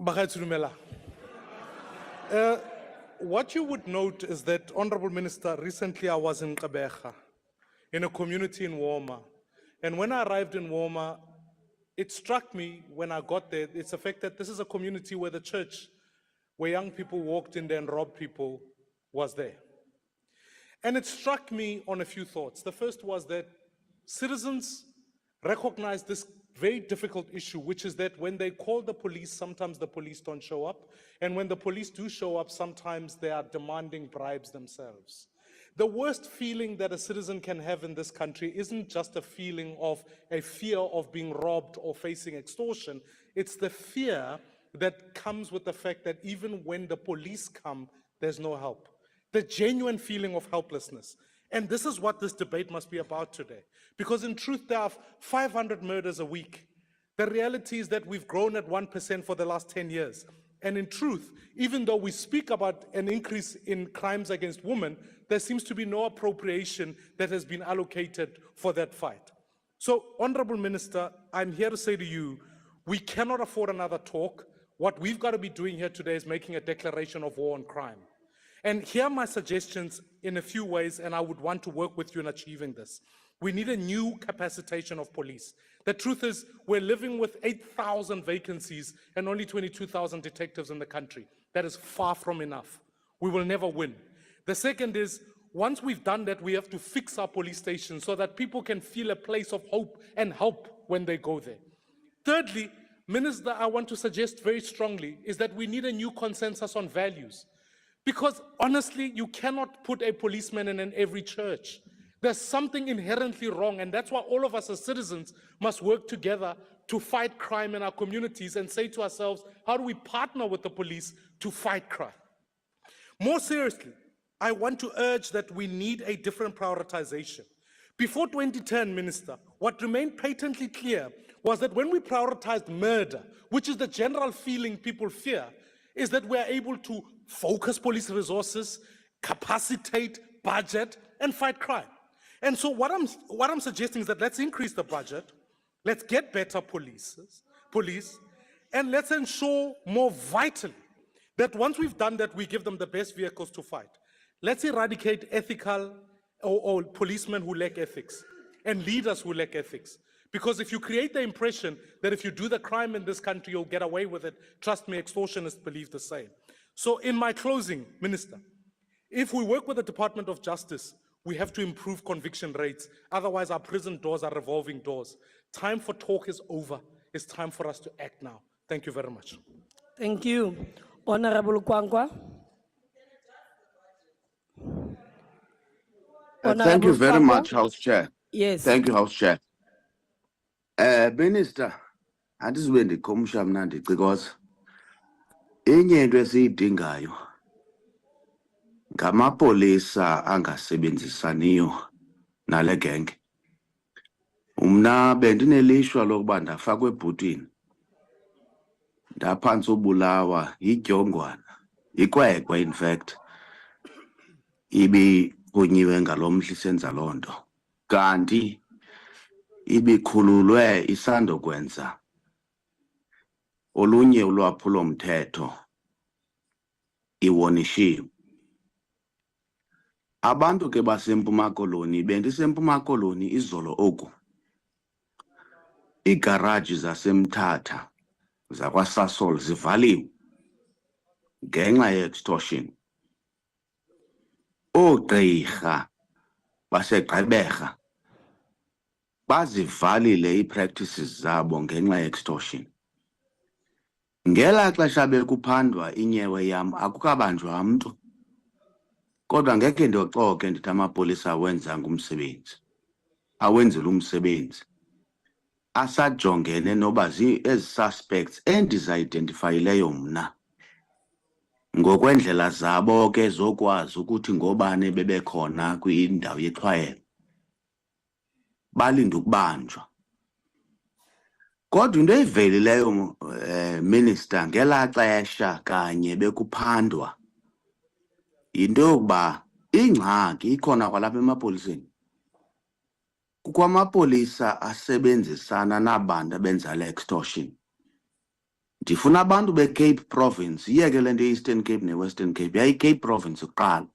Bagaetsho Dumela. What you would note is that, Honorable Minister, recently I was in Gqeberha, in a community in Woma. And when I arrived in Woma, it struck me when I got there, it's the fact that this is a community where the church, where young people walked in there and robbed people, was there. And it struck me on a few thoughts. The first was that citizens recognize this very difficult issue, which is that when they call the police, sometimes the police don't show up. And when the police do show up, sometimes they are demanding bribes themselves. The worst feeling that a citizen can have in this country isn't just a feeling of a fear of being robbed or facing extortion. It's the fear that comes with the fact that even when the police come, there's no help. The genuine feeling of helplessness. And this is what this debate must be about today. Because in truth, there are 500 murders a week. The reality is that we've grown at 1% for the last 10 years. And in truth, even though we speak about an increase in crimes against women, there seems to be no appropriation that has been allocated for that fight. So, Honorable Minister, I'm here to say to you, we cannot afford another talk. What we've got to be doing here today is making a declaration of war on crime. And here are my suggestions in a few ways, and I would want to work with you in achieving this. We need a new capacitation of police. The truth is, we're living with 8,000 vacancies and only 22,000 detectives in the country. that is far from enough. We will never win. The second is, once we've done that, we have to fix our police stations so that people can feel a place of hope and help when they go there. Thirdly, Minister, I want to suggest very strongly is that we need a new consensus on values. Because honestly, you cannot put a policeman in every church. There's something inherently wrong, and that's why all of us as citizens must work together to fight crime in our communities and say to ourselves, how do we partner with the police to fight crime? More seriously, I want to urge that we need a different prioritization. Before 2010, Minister, what remained patently clear was that when we prioritized murder, which is the general feeling people fear, is that we're able to focus police resources, capacitate, budget, and fight crime. And so what I'm suggesting is that let's increase the budget, let's get better police, and let's ensure more vitally that once we've done that, we give them the best vehicles to fight. Let's eradicate ethical or policemen who lack ethics and leaders who lack ethics. Because if you create the impression that if you do the crime in this country, you'll get away with it, trust me, extortionists believe the same. So in my closing, Minister, if we work with the Department of Justice, we have to improve conviction rates. Otherwise, our prison doors are revolving doors. Time for talk is over. It's time for us to act now. Thank you very much. Thank you. Honorable Kwankwa. Thank you very Kwankwa? much, House Chair. Yes. Thank you, House Chair. Minister, andizibe ndikhumsha mna because enye into esiyidingayo ngamapolisa angasebenzisaniyo nale gang. Mna bendinelishwa lokuba ndafakwe ebhutini, ndaphantsi ubulawa yidyongwana, ikwekwe in fact, ibikhunyiwe ngalo mhla isenza loo nto. Kanti ibikhululwe isandokwenza olunye ulwaphulomthetho iwonishiwe. Abantu ke baseMpuma Koloni, bendiseMpuma Koloni izolo oku. Iigaraji zaseMthatha zakwaSasol zivaliwe ngenxa ye-extortion. Oogqirha baseGqeberha bazivalile ii-practices zabo ngenxa ye-extortion. Ngela xesha bekuphandwa inyewe yam akukabanjwa mntu. Kodwa ngeke ndioxoke ndithi amapolisa awenzanga umsebenzi. Awenzile umsebenzi. Asajongene noba ezi suspects endiza-identifayileyo mna. Ngokwendlela zabo ke zokwazi ukuthi ngobani bebekhona kwindawo yexhwayelo. Balinda ukubanjwa. Kodwa into eyivelileyo, Minister, ngela xesha kanye bekuphandwa, yinto yokuba ingxaki ikhona kwalapha emapoliseni. Kukho amapolisa asebenzisana nabantu abenza le extortion. Ndifuna abantu beCape Province, iyeke le nto ye-Eastern Cape ne-Western Cape, yayi-Cape Province kuqala.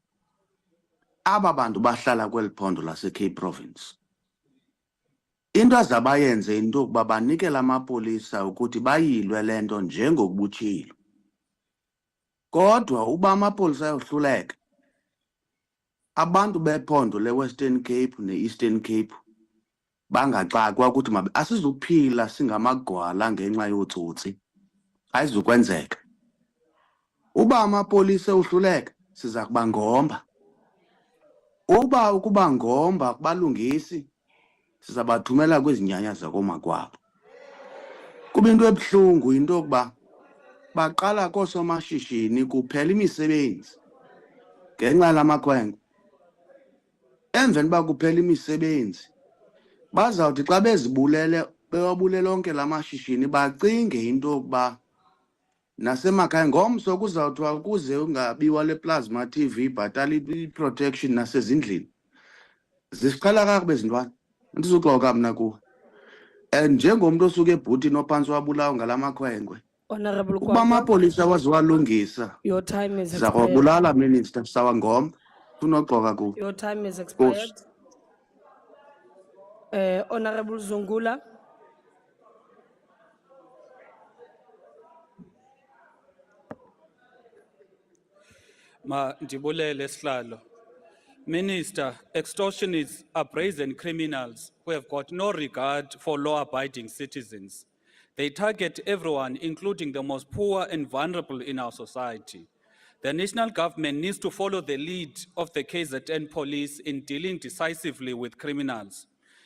Aba bantu bahlala kweli phondo lase-Cape Province. Into azabayenze into yokuba banikele amapolisa ukuthi bayilwe le nto njengokubutshilo. Kodwa uba amapolisa ayohluleka, abantu bephondo le-Western Cape ne-Eastern Cape bangaxakwa ukuthi asizuphila singamagwala ngenxa yotsotsi. Ayizukwenzeka. Uba amapolisa uhluleka, siza kuba ngomba. Uba ukuba ngomba kubalungisi, sizabathumela kwizinyanya zakomakwabo. Kuba into ebuhlungu into yokuba baqala koosomashishini kuphela imisebenzi ngenxa yalamakhwenkwe. Emveni uba kuphela imisebenzi, bazawuthi xa bezibulele bewabulele onke la mashishini bacinge into yokuba nasemakhaya ngomso kuzawuthiwa ukuze ungabiwa le plasma TV bhatala i-protection nasezindlini. Zisiqala kakubi ezintwana. Ndizoxoka mna kuwe. Njengomntu osuke ebhutini ophantsi wabulawa ngalamakhwenkwe. Honorable Uba Kwankwa, amapolisa waziwalungisa, your time is expired. zakwabulala Minister, sawangomba. Unoxoka kuwe. Your time is expired. Honorable Zungula. Mandibulele sihlalo. Minister, extortionists are brazen criminals who have got no regard for law-abiding citizens. They target everyone, including the most poor and vulnerable in our society. The national government needs to follow the lead of the KZN police in dealing decisively with criminals.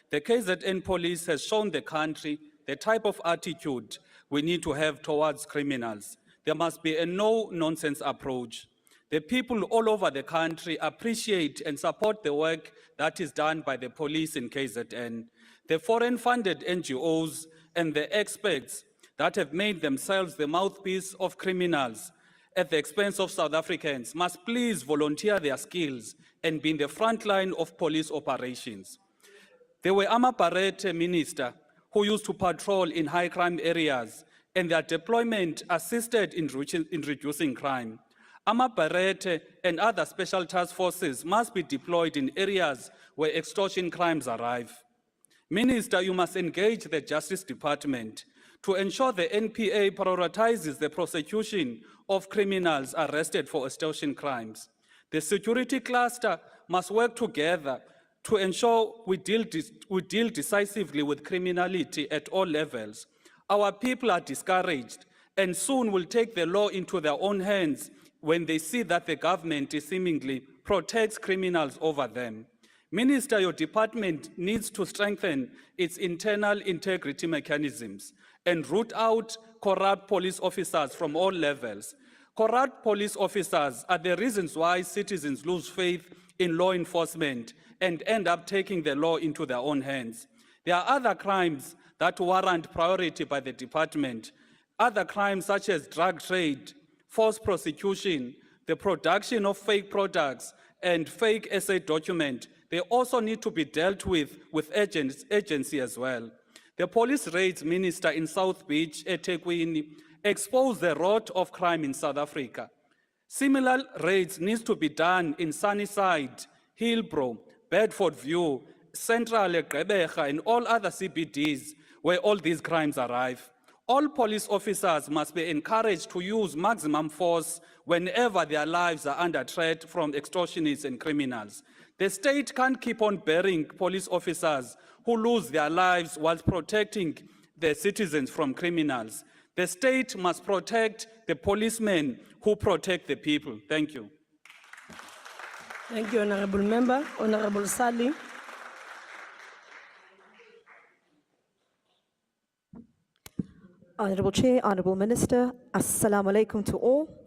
The KZN police has shown the country the type of attitude we need to have towards criminals. There must be a no-nonsense approach. The people all over the country appreciate and support the work that is done by the police in KZN. The foreign-funded NGOs and the experts that have made themselves the mouthpiece of criminals at the expense of South Africans must please volunteer their skills and be in the front line of police operations. There were Amaparete minister who used to patrol in high crime areas, and their deployment assisted in reducing crime. Amaparete and other special task forces must be deployed in areas where extortion crimes arrive. Minister, you must engage the Justice Department to ensure the NPA prioritizes the prosecution of criminals arrested for extortion crimes. The security cluster must work together to ensure we deal decisively with criminality at all levels. Our people are discouraged and soon will take the law into their own hands when they see that the government seemingly protects criminals over them. Minister, your department needs to strengthen its internal integrity mechanisms and root out corrupt police officers from all levels. Corrupt police officers are the reasons why citizens lose faith in law enforcement and end up taking the law into their own hands. There are other crimes that warrant priority by the department. Other crimes such as drug trade, forced prosecution, the production of fake products, and fake SA document, they also need to be dealt with urgency as well. The police raids, Minister, in South Beach, eThekwini, expose the rot of crime in South Africa. Similar raids need to be done in Sunnyside, Hillbrow, Bedford View, Central Gqeberha, and all other CBDs where all these crimes arrive. All police officers must be encouraged to use maximum force whenever their lives are under threat from extortionists and criminals. The state can't keep on burying police officers who lose their lives whilst protecting the citizens from criminals. The state must protect the policemen who protect the people. Thank you. Thank you, Honorable Member. Honorable Sally. Honorable Chair, Honorable Minister, Assalamu alaikum to all.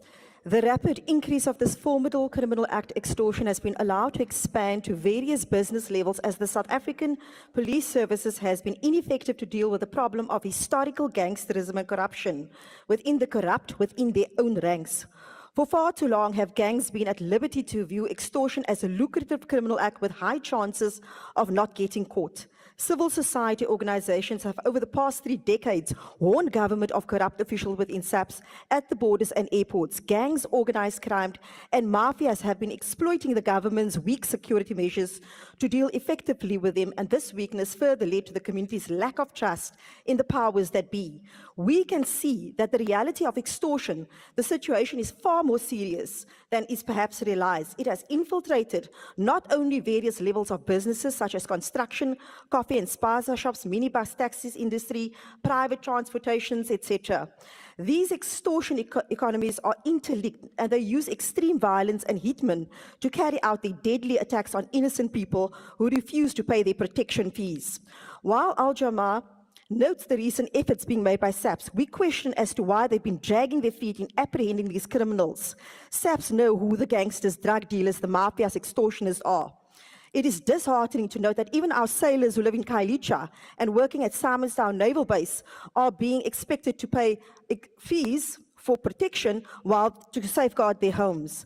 The rapid increase of this formidable criminal act, extortion, has been allowed to expand to various business levels as the South African Police Services has been ineffective to deal with the problem of historical gangsterism and corruption within the corrupt within their own ranks. For far too long have gangs been at liberty to view extortion as a lucrative criminal act with high chances of not getting caught. Civil society organizations have over the past 3 decades warned government of corrupt officials within SAPS at the borders and airports. Gangs, organized crime, and mafias have been exploiting the government's weak security measures to deal effectively with them, and this weakness further led to the community's lack of trust in the powers that be. We can see that the reality of extortion, the situation is far more serious than is perhaps realized. It has infiltrated not only various levels of businesses such as construction, coffee and spaza shops, minibus taxis industry, private transportations, etc. These extortion economies are interlinked, and they use extreme violence and hitmen to carry out their deadly attacks on innocent people who refuse to pay their protection fees. While Jama-ah notes the recent efforts being made by SAPS, we question as to why they've been dragging their feet in apprehending these criminals. SAPS know who the gangsters, drug dealers, the mafias, extortionists are. It is disheartening to note that even our sailors who live in Kailicha and working at Simonstown Naval Base are being expected to pay fees for protection while to safeguard their homes.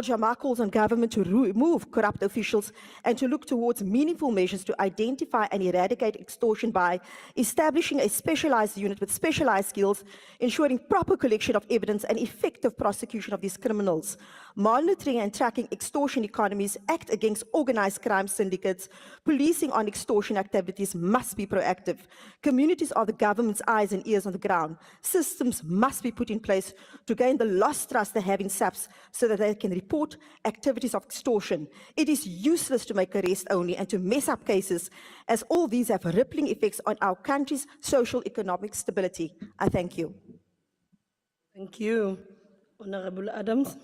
Jama-ah calls on government to remove corrupt officials and to look towards meaningful measures to identify and eradicate extortion by establishing a specialized unit with specialized skills, ensuring proper collection of evidence and effective prosecution of these criminals. Monitoring and tracking extortion economies, act against organized crime syndicates, policing on extortion activities must be proactive. Communities are the government's eyes and ears on the ground. Systems must be put in place to gain the lost trust they have in SAPS so that they can can report activities of extortion. It is useless to make arrests only and to mess up cases, as all these have rippling effects on our country's social economic stability. I thank you. Thank you. Honorable Adams.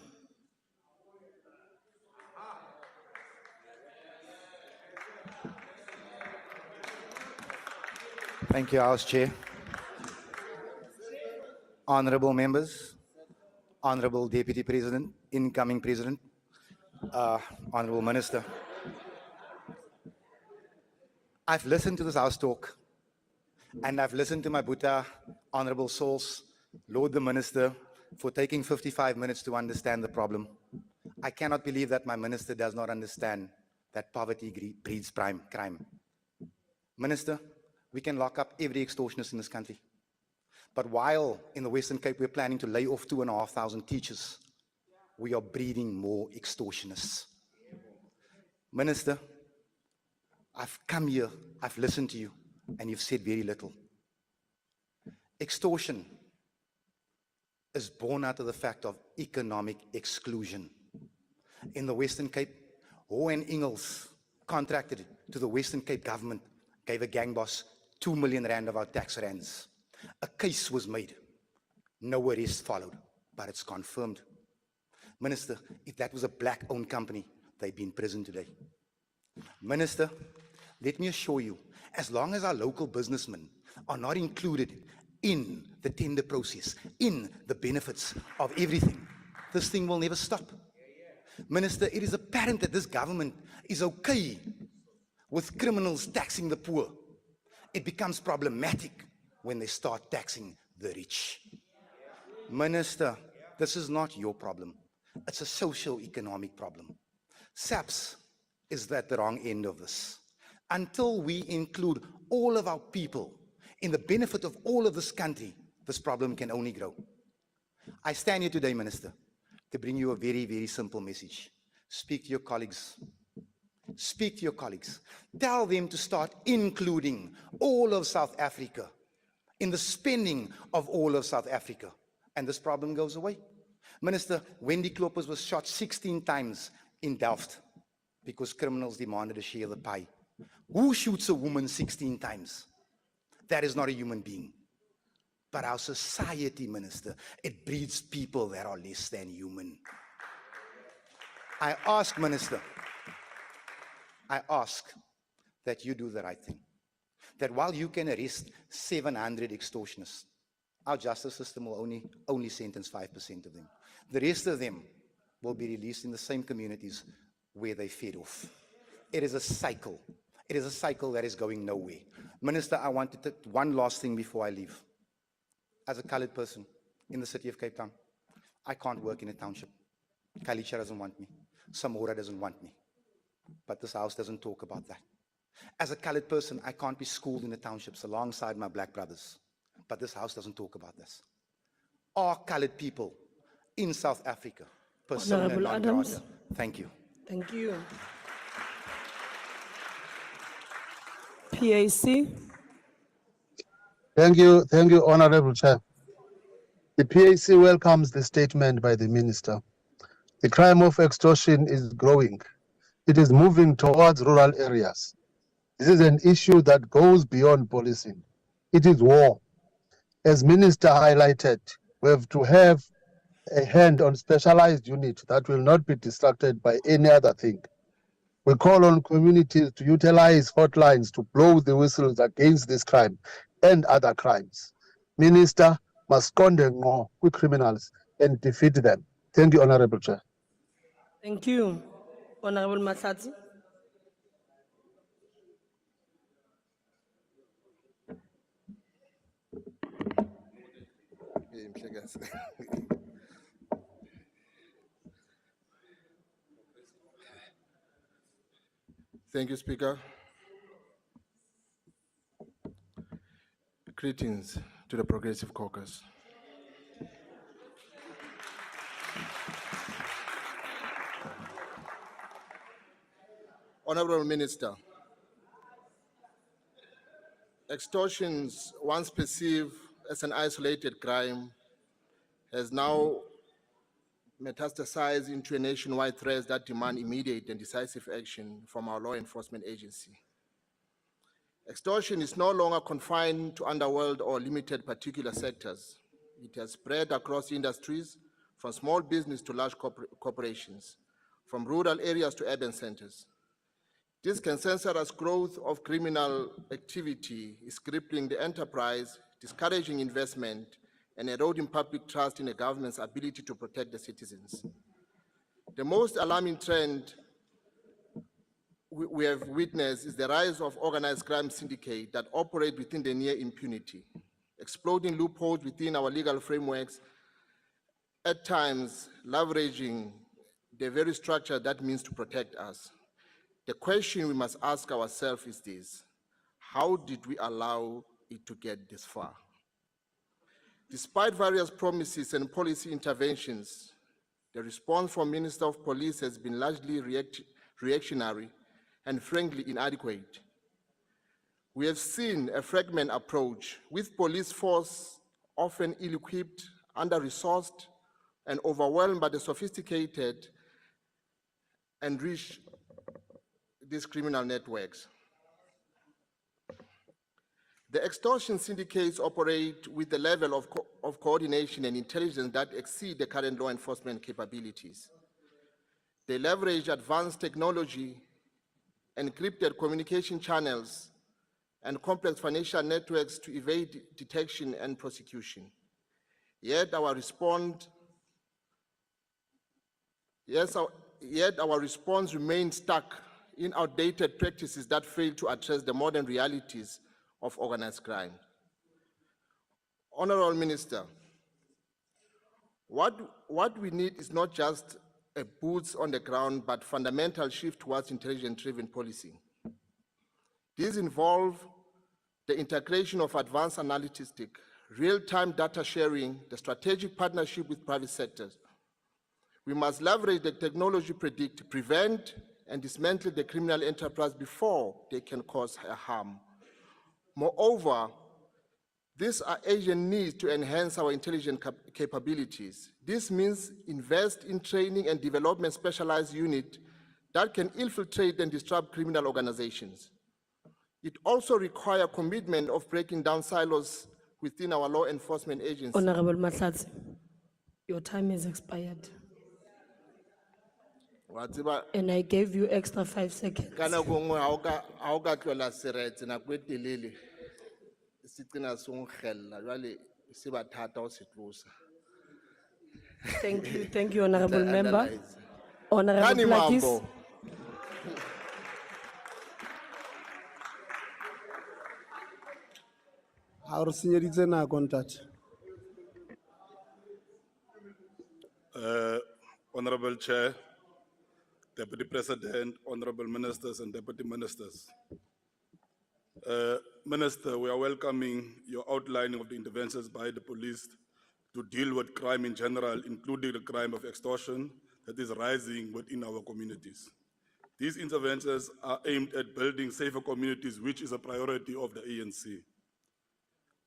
Thank you, House Chair. Honorable members, Honorable Deputy President, incoming President, Honorable Minister. I've listened to this House talk, and I've listened to my Buddha, Honorable Souls, Lord the Minister, for taking 55 minutes to understand the problem. I cannot believe that my minister does not understand that poverty breeds crime. Minister, we can lock up every extortionist in this country. But while in the Western Cape we're planning to lay off 2,500 teachers, we are breeding more extortionists. Minister, I've come here, I've listened to you, and you've said very little. Extortion is born out of the fact of economic exclusion. In the Western Cape, Ho and Ingalls contracted to the Western Cape government, gave a gang boss 2 million rand of our tax rands. A case was made. No arrest followed, but it's confirmed. Minister, if that was a black-owned company, they'd be in prison today. Minister, let me assure you, as long as our local businessmen are not included in the tender process, in the benefits of everything, this thing will never stop. Minister, it is apparent that this government is okay with criminals taxing the poor. It becomes problematic when they start taxing the rich. Minister, this is not your problem. It's a socio-economic problem. SAPS is at the wrong end of this. Until we include all of our people in the benefit of all of this country, this problem can only grow. I stand here today, Minister, to bring you a very, very simple message. Speak to your colleagues. Speak to your colleagues. Tell them to start including all of South Africa in the spending of all of South Africa, and this problem goes away. Minister, Wendy Kloppers was shot 16 times in Delft because criminals demanded a share of the pie. Who shoots a woman 16 times? That is not a human being. But our society, Minister, it breeds people that are less than human. I ask, Minister, I ask that you do the right thing. That while you can arrest 700 extortionists, our justice system will only sentence 5% of them. The rest of them will be released in the same communities where they fed off. It is a cycle. It is a cycle that is going nowhere. Minister, I want to one last thing before I leave. As a colored person in the city of Cape Town, I can't work in a township. Kalicha doesn't want me. Samora doesn't want me. But this house doesn't talk about that. As a colored person, I can't be schooled in the townships alongside my black brothers. But this house doesn't talk about this. Are colored people in South Africa persona Honorable non Adams. grata? Thank you. Thank you. PAC. Thank you, Honorable Chair. The PAC welcomes the statement by the Minister. The crime of extortion is growing. It is moving towards rural areas. This is an issue that goes beyond policing. It is war. As Minister highlighted, we have to have a hand on specialized unit that will not be distracted by any other thing. We call on communities to utilize hotlines to blow the whistles against this crime and other crimes. Minister must condemn more with criminals and defeat them. Thank you, Honorable Chair. Thank you. Honorable Matlati. Thank you, Speaker. Greetings to the Progressive Caucus. Honorable Minister, extortions, once perceived as an isolated crime, has now metastasize into a nationwide threat that demand immediate and decisive action from our law enforcement agency. Extortion is no longer confined to underworld or limited particular sectors. It has spread across industries, from small business to large corporations, from rural areas to urban centers. This cancerous growth of criminal activity is crippling the enterprise, discouraging investment, and eroding public trust in the government's ability to protect the citizens. The most alarming trend we have witnessed is the rise of organized crime syndicates that operate within the near impunity, exploiting loopholes within our legal frameworks, at times leveraging the very structure that means to protect us. The question we must ask ourselves is this: how did we allow it to get this far? Despite various promises and policy interventions, the response from Minister of Police has been largely reactionary and frankly inadequate. We have seen a fragment approach, with police force often ill-equipped, under-resourced, and overwhelmed by the sophisticated and rich these criminal networks. The extortion syndicates operate with a level of coordination and intelligence that exceed the current law enforcement capabilities. They leverage advanced technology, encrypted communication channels, and complex financial networks to evade detection and prosecution. Yet our response remains stuck in outdated practices that fail to address the modern realities of organized crime. Honorable Minister, what we need is not just a boots on the ground, but fundamental shift towards intelligence-driven policing. These involve the integration of advanced analytics, real-time data sharing, the strategic partnership with private sectors. We must leverage the technology predict, prevent, and dismantle the criminal enterprise before they can cause harm. Moreover, these are urgent needs to enhance our intelligence capabilities. This means invest in training and development specialized units that can infiltrate and disrupt criminal organizations. It also requires commitment of breaking down silos within our law enforcement agencies. Honorable Mahlatsi, your time has expired. And I gave you extra 5 seconds. Thank you, Honorable Member. Honorable Platis. Honorable Chair, Deputy President, Honorable Ministers and Deputy Ministers. Minister, we are welcoming your outlining of the interventions by the police to deal with crime in general, including the crime of extortion that is rising within our communities. These interventions are aimed at building safer communities, which is a priority of the ANC.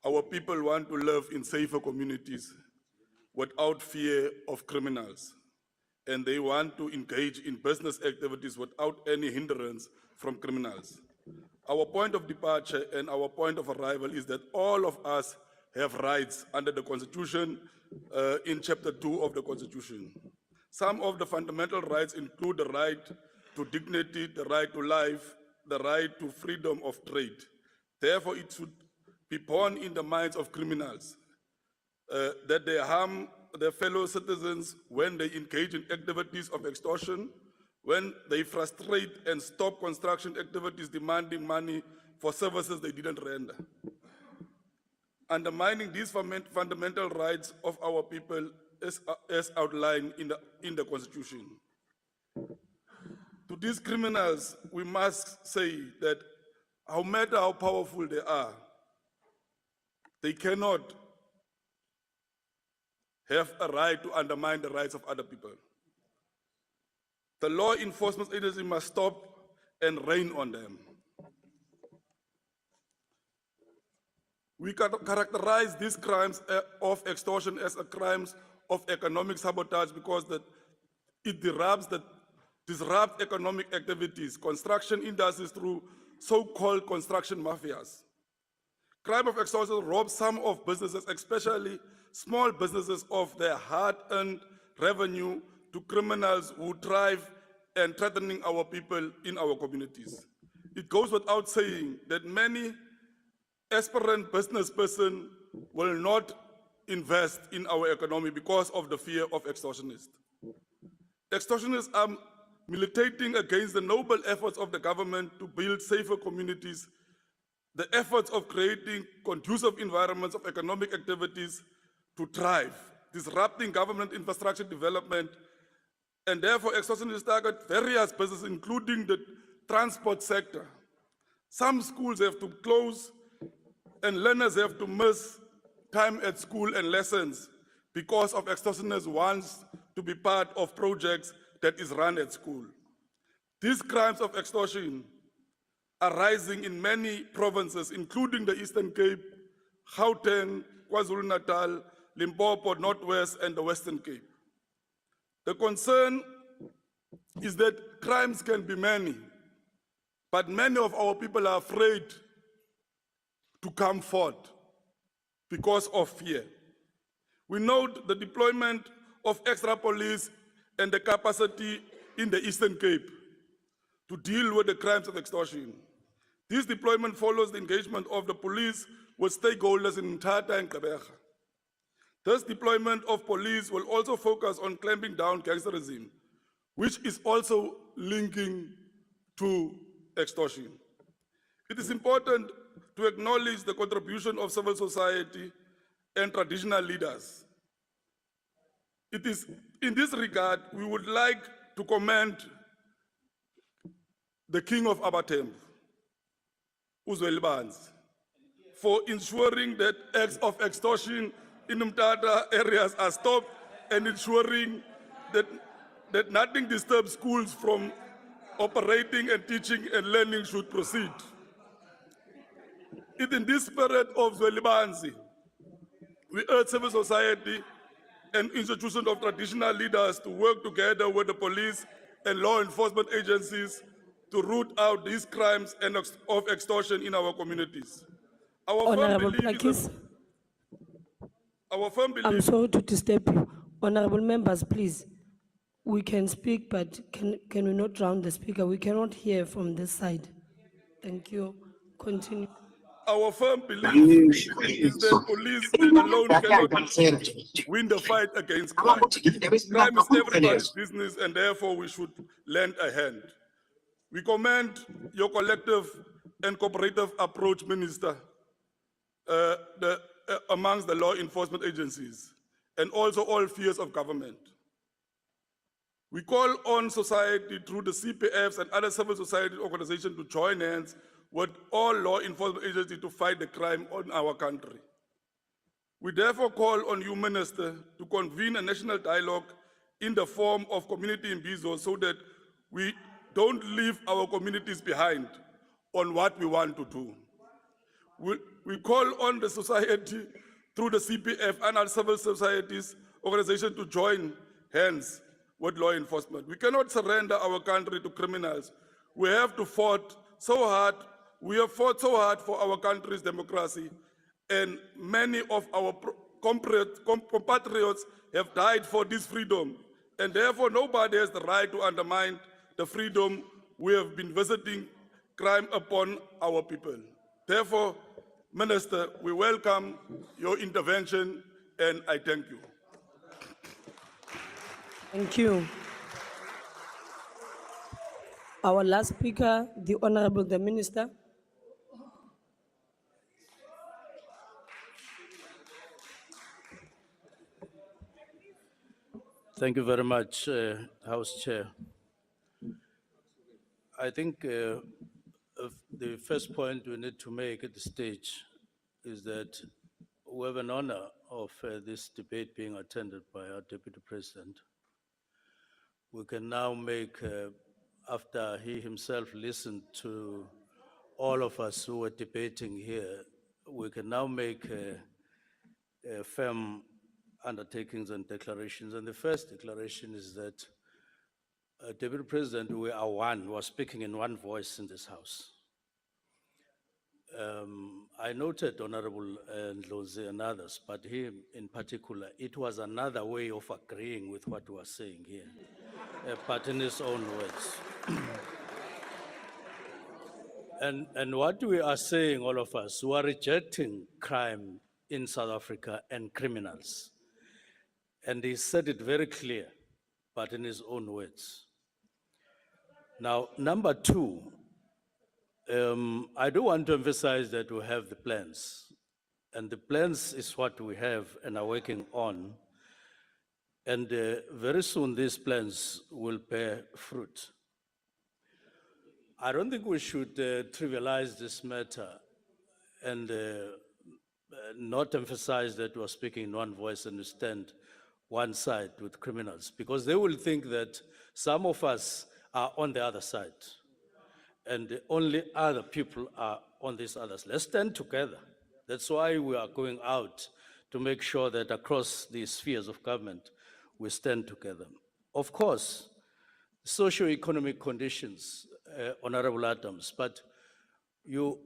Our people want to live in safer communities without fear of criminals, and they want to engage in business activities without any hindrance from criminals. Our point of departure and our point of arrival is that all of us have rights under the Constitution in Chapter 2 of the Constitution. Some of the fundamental rights include the right to dignity, the right to life, the right to freedom of trade. Therefore, it should be born in the minds of criminals that they harm their fellow citizens when they engage in activities of extortion, when they frustrate and stop construction activities demanding money for services they didn't render. Undermining these fundamental rights of our people is as outlined in the Constitution. To these criminals, we must say that no matter how powerful they are, they cannot have a right to undermine the rights of other people. The law enforcement agency must stop and rein on them. We characterize these crimes of extortion as crimes of economic sabotage because it disrupts economic activities, construction industries through so-called construction mafias. Crime of extortion robs some of businesses, especially small businesses, of their hard-earned revenue to criminals who thrive and threatening our people in our communities. It goes without saying that many aspirant business person will not invest in our economy because of the fear of extortionists. Extortionists are militating against the noble efforts of the government to build safer communities, the efforts of creating conducive environments of economic activities to thrive, disrupting government infrastructure development, and therefore extortionists target various businesses, including the transport sector. Some schools have to close and learners have to miss time at school and lessons because of extortionists wants to be part of projects that is run at school. These crimes of extortion are rising in many provinces, including the Eastern Cape, Gauteng, KwaZulu-Natal, Limpopo, Northwest, and the Western Cape. The concern is that crimes can be many, but many of our people are afraid to come forth because of fear. We note the deployment of extra police and the capacity in the Eastern Cape to deal with the crimes of extortion. This deployment follows the engagement of the police with stakeholders in Mthatha and Gqeberha. This deployment of police will also focus on clamping down gangsterism, which is also linking to extortion. It is important to acknowledge the contribution of civil society and traditional leaders. It is in this regard, we would like to commend the King of Abatembu, Uzwelibanzi, for ensuring that acts of extortion in Mthatha areas are stopped and ensuring that nothing disturbs schools from operating and teaching and learning should proceed. It in this spirit of Zwelibanzi, we urge civil society and institutions of traditional leaders to work together with the police and law enforcement agencies to root out these crimes and of extortion in our communities. Honorable Plakis, Our firm belief I'm sorry to disturb you. Honorable members, please. We can speak, but can we not drown the speaker? We cannot hear from this side. Thank you. Continue. Our firm belief is that police alone cannot win the fight against crime. Crime is everybody's business, and therefore we should lend a hand. We commend your collective and cooperative approach, Minister, amongst the law enforcement agencies, and also all spheres of government. We call on society through the CPFs and other civil society organizations to join hands with all law enforcement agencies to fight the crime in our country. We therefore call on you, Minister, to convene a national dialogue in the form of community imbizo so that we don't leave our communities behind on what we want to do. We call on the society through the CPF and our civil societies organization to join hands with law enforcement. We cannot surrender our country to criminals. We have to fight so hard. We have fought so hard for our country's democracy, and many of our compatriots have died for this freedom, and therefore nobody has the right to undermine the freedom we have been visiting crime upon our people. Therefore, Minister, we welcome your intervention, and I thank you. Thank you. Our last speaker, the Honorable the Minister. Thank you very much, House Chair. I think the first point we need to make at this stage is that we have an honor of this debate being attended by our Deputy President. We can now make, after he himself listened to all of us who were debating here, we can now make a firm undertakings and declarations. And the first declaration is that, Deputy President, we are one, we are speaking in one voice in this House. I noted Honorable Ndlozi and others, but him in particular, it was another way of agreeing with what we are saying here, but in his own words. And what we are saying, all of us, we are rejecting crime in South Africa and criminals. And he said it very clear, but in his own words. Now, number two, I do want to emphasize that we have the plans. And the plans is what we have and are working on. And very soon these plans will bear fruit. I don't think we should trivialize this matter and not emphasize that we're speaking in one voice and we stand one side with criminals, because they will think that some of us are on the other side and the only other people are on these others. Let's stand together. That's why we are going out to make sure that across the spheres of government, we stand together. Of course, socio-economic conditions, Honorable Adams, but you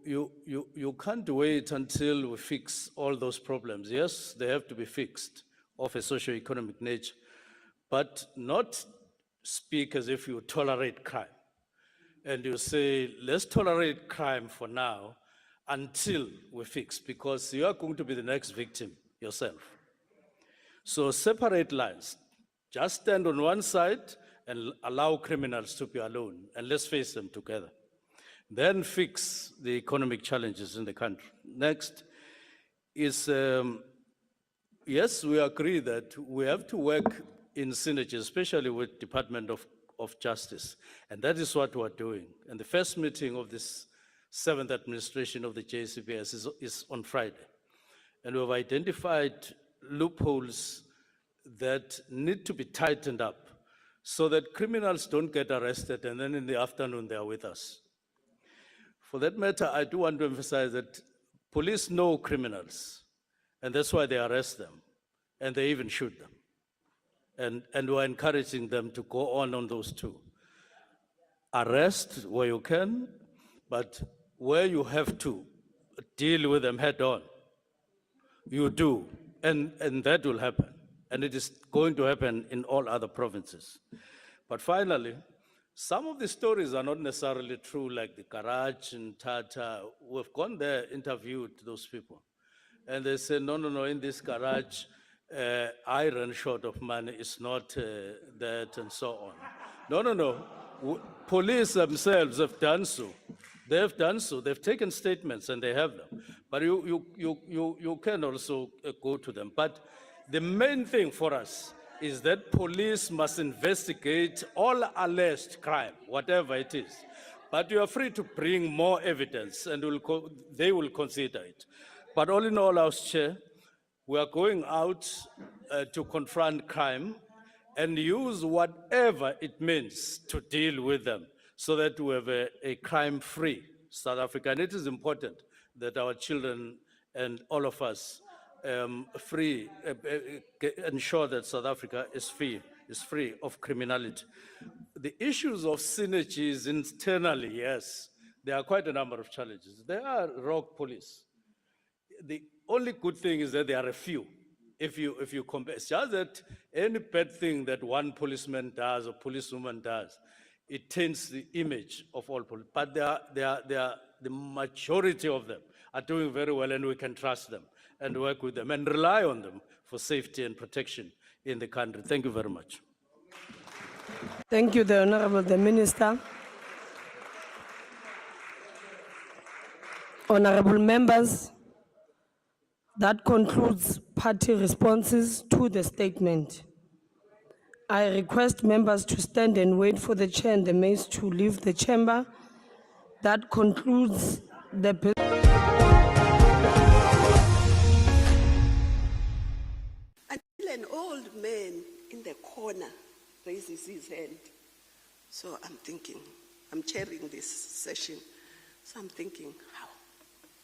can't wait until we fix all those problems. Yes, they have to be fixed of a socio-economic nature, but not speak as if you tolerate crime. And you say, let's tolerate crime for now until we fix, because you are going to be the next victim yourself. So separate lines. Just stand on one side and allow criminals to be alone, and let's face them together. Then fix the economic challenges in the country. Next is, yes, we agree that we have to work in synergy, especially with Department of Justice, and that is what we're doing. And the first meeting of this 7th administration of the JCPS is on Friday. And we've identified loopholes that need to be tightened up so that criminals don't get arrested and then in the afternoon they are with us. For that matter, I do want to emphasize that police know criminals, and that's why they arrest them, and they even shoot them. And we're encouraging them to go on those two. Arrest where you can, but where you have to deal with them head on, you do, and that will happen. And it is going to happen in all other provinces. But finally, some of the stories are not necessarily true, like the garage in Tata. We've gone there, interviewed those people. And they say, no, in this garage, I run short of money, it's not that, and so on. No. Police themselves have done so. They have done so. They've taken statements and they have them. But you can also go to them. But the main thing for us is that police must investigate all alleged crime, whatever it is. But you are free to bring more evidence and they will consider it. But all in all, House Chair, we are going out to confront crime and use whatever it means to deal with them so that we have a crime-free South Africa. And it is important that our children and all of us ensure that South Africa is free of criminality. The issues of synergies internally, yes, there are quite a number of challenges. There are rogue police. The only good thing is that there are a few. If you compare, it's just that any bad thing that one policeman does or policewoman does, it taints the image of all police. But the majority of them are doing very well, and we can trust them and work with them and rely on them for safety and protection in the country. Thank you very much. Thank you, the Honorable the Minister. Honorable members, that concludes party responses to the statement. I request members to stand and wait for the chair and the maids to leave the chamber. That concludes the business. Until an old man in the corner raises his hand. So I'm thinking, I'm chairing this session, so I'm thinking, how?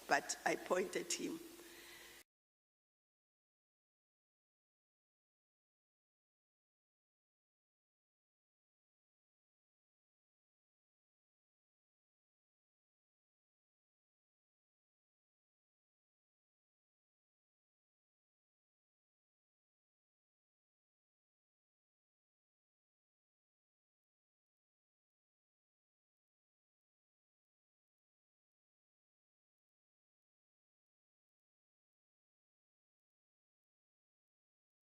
But I pointed him.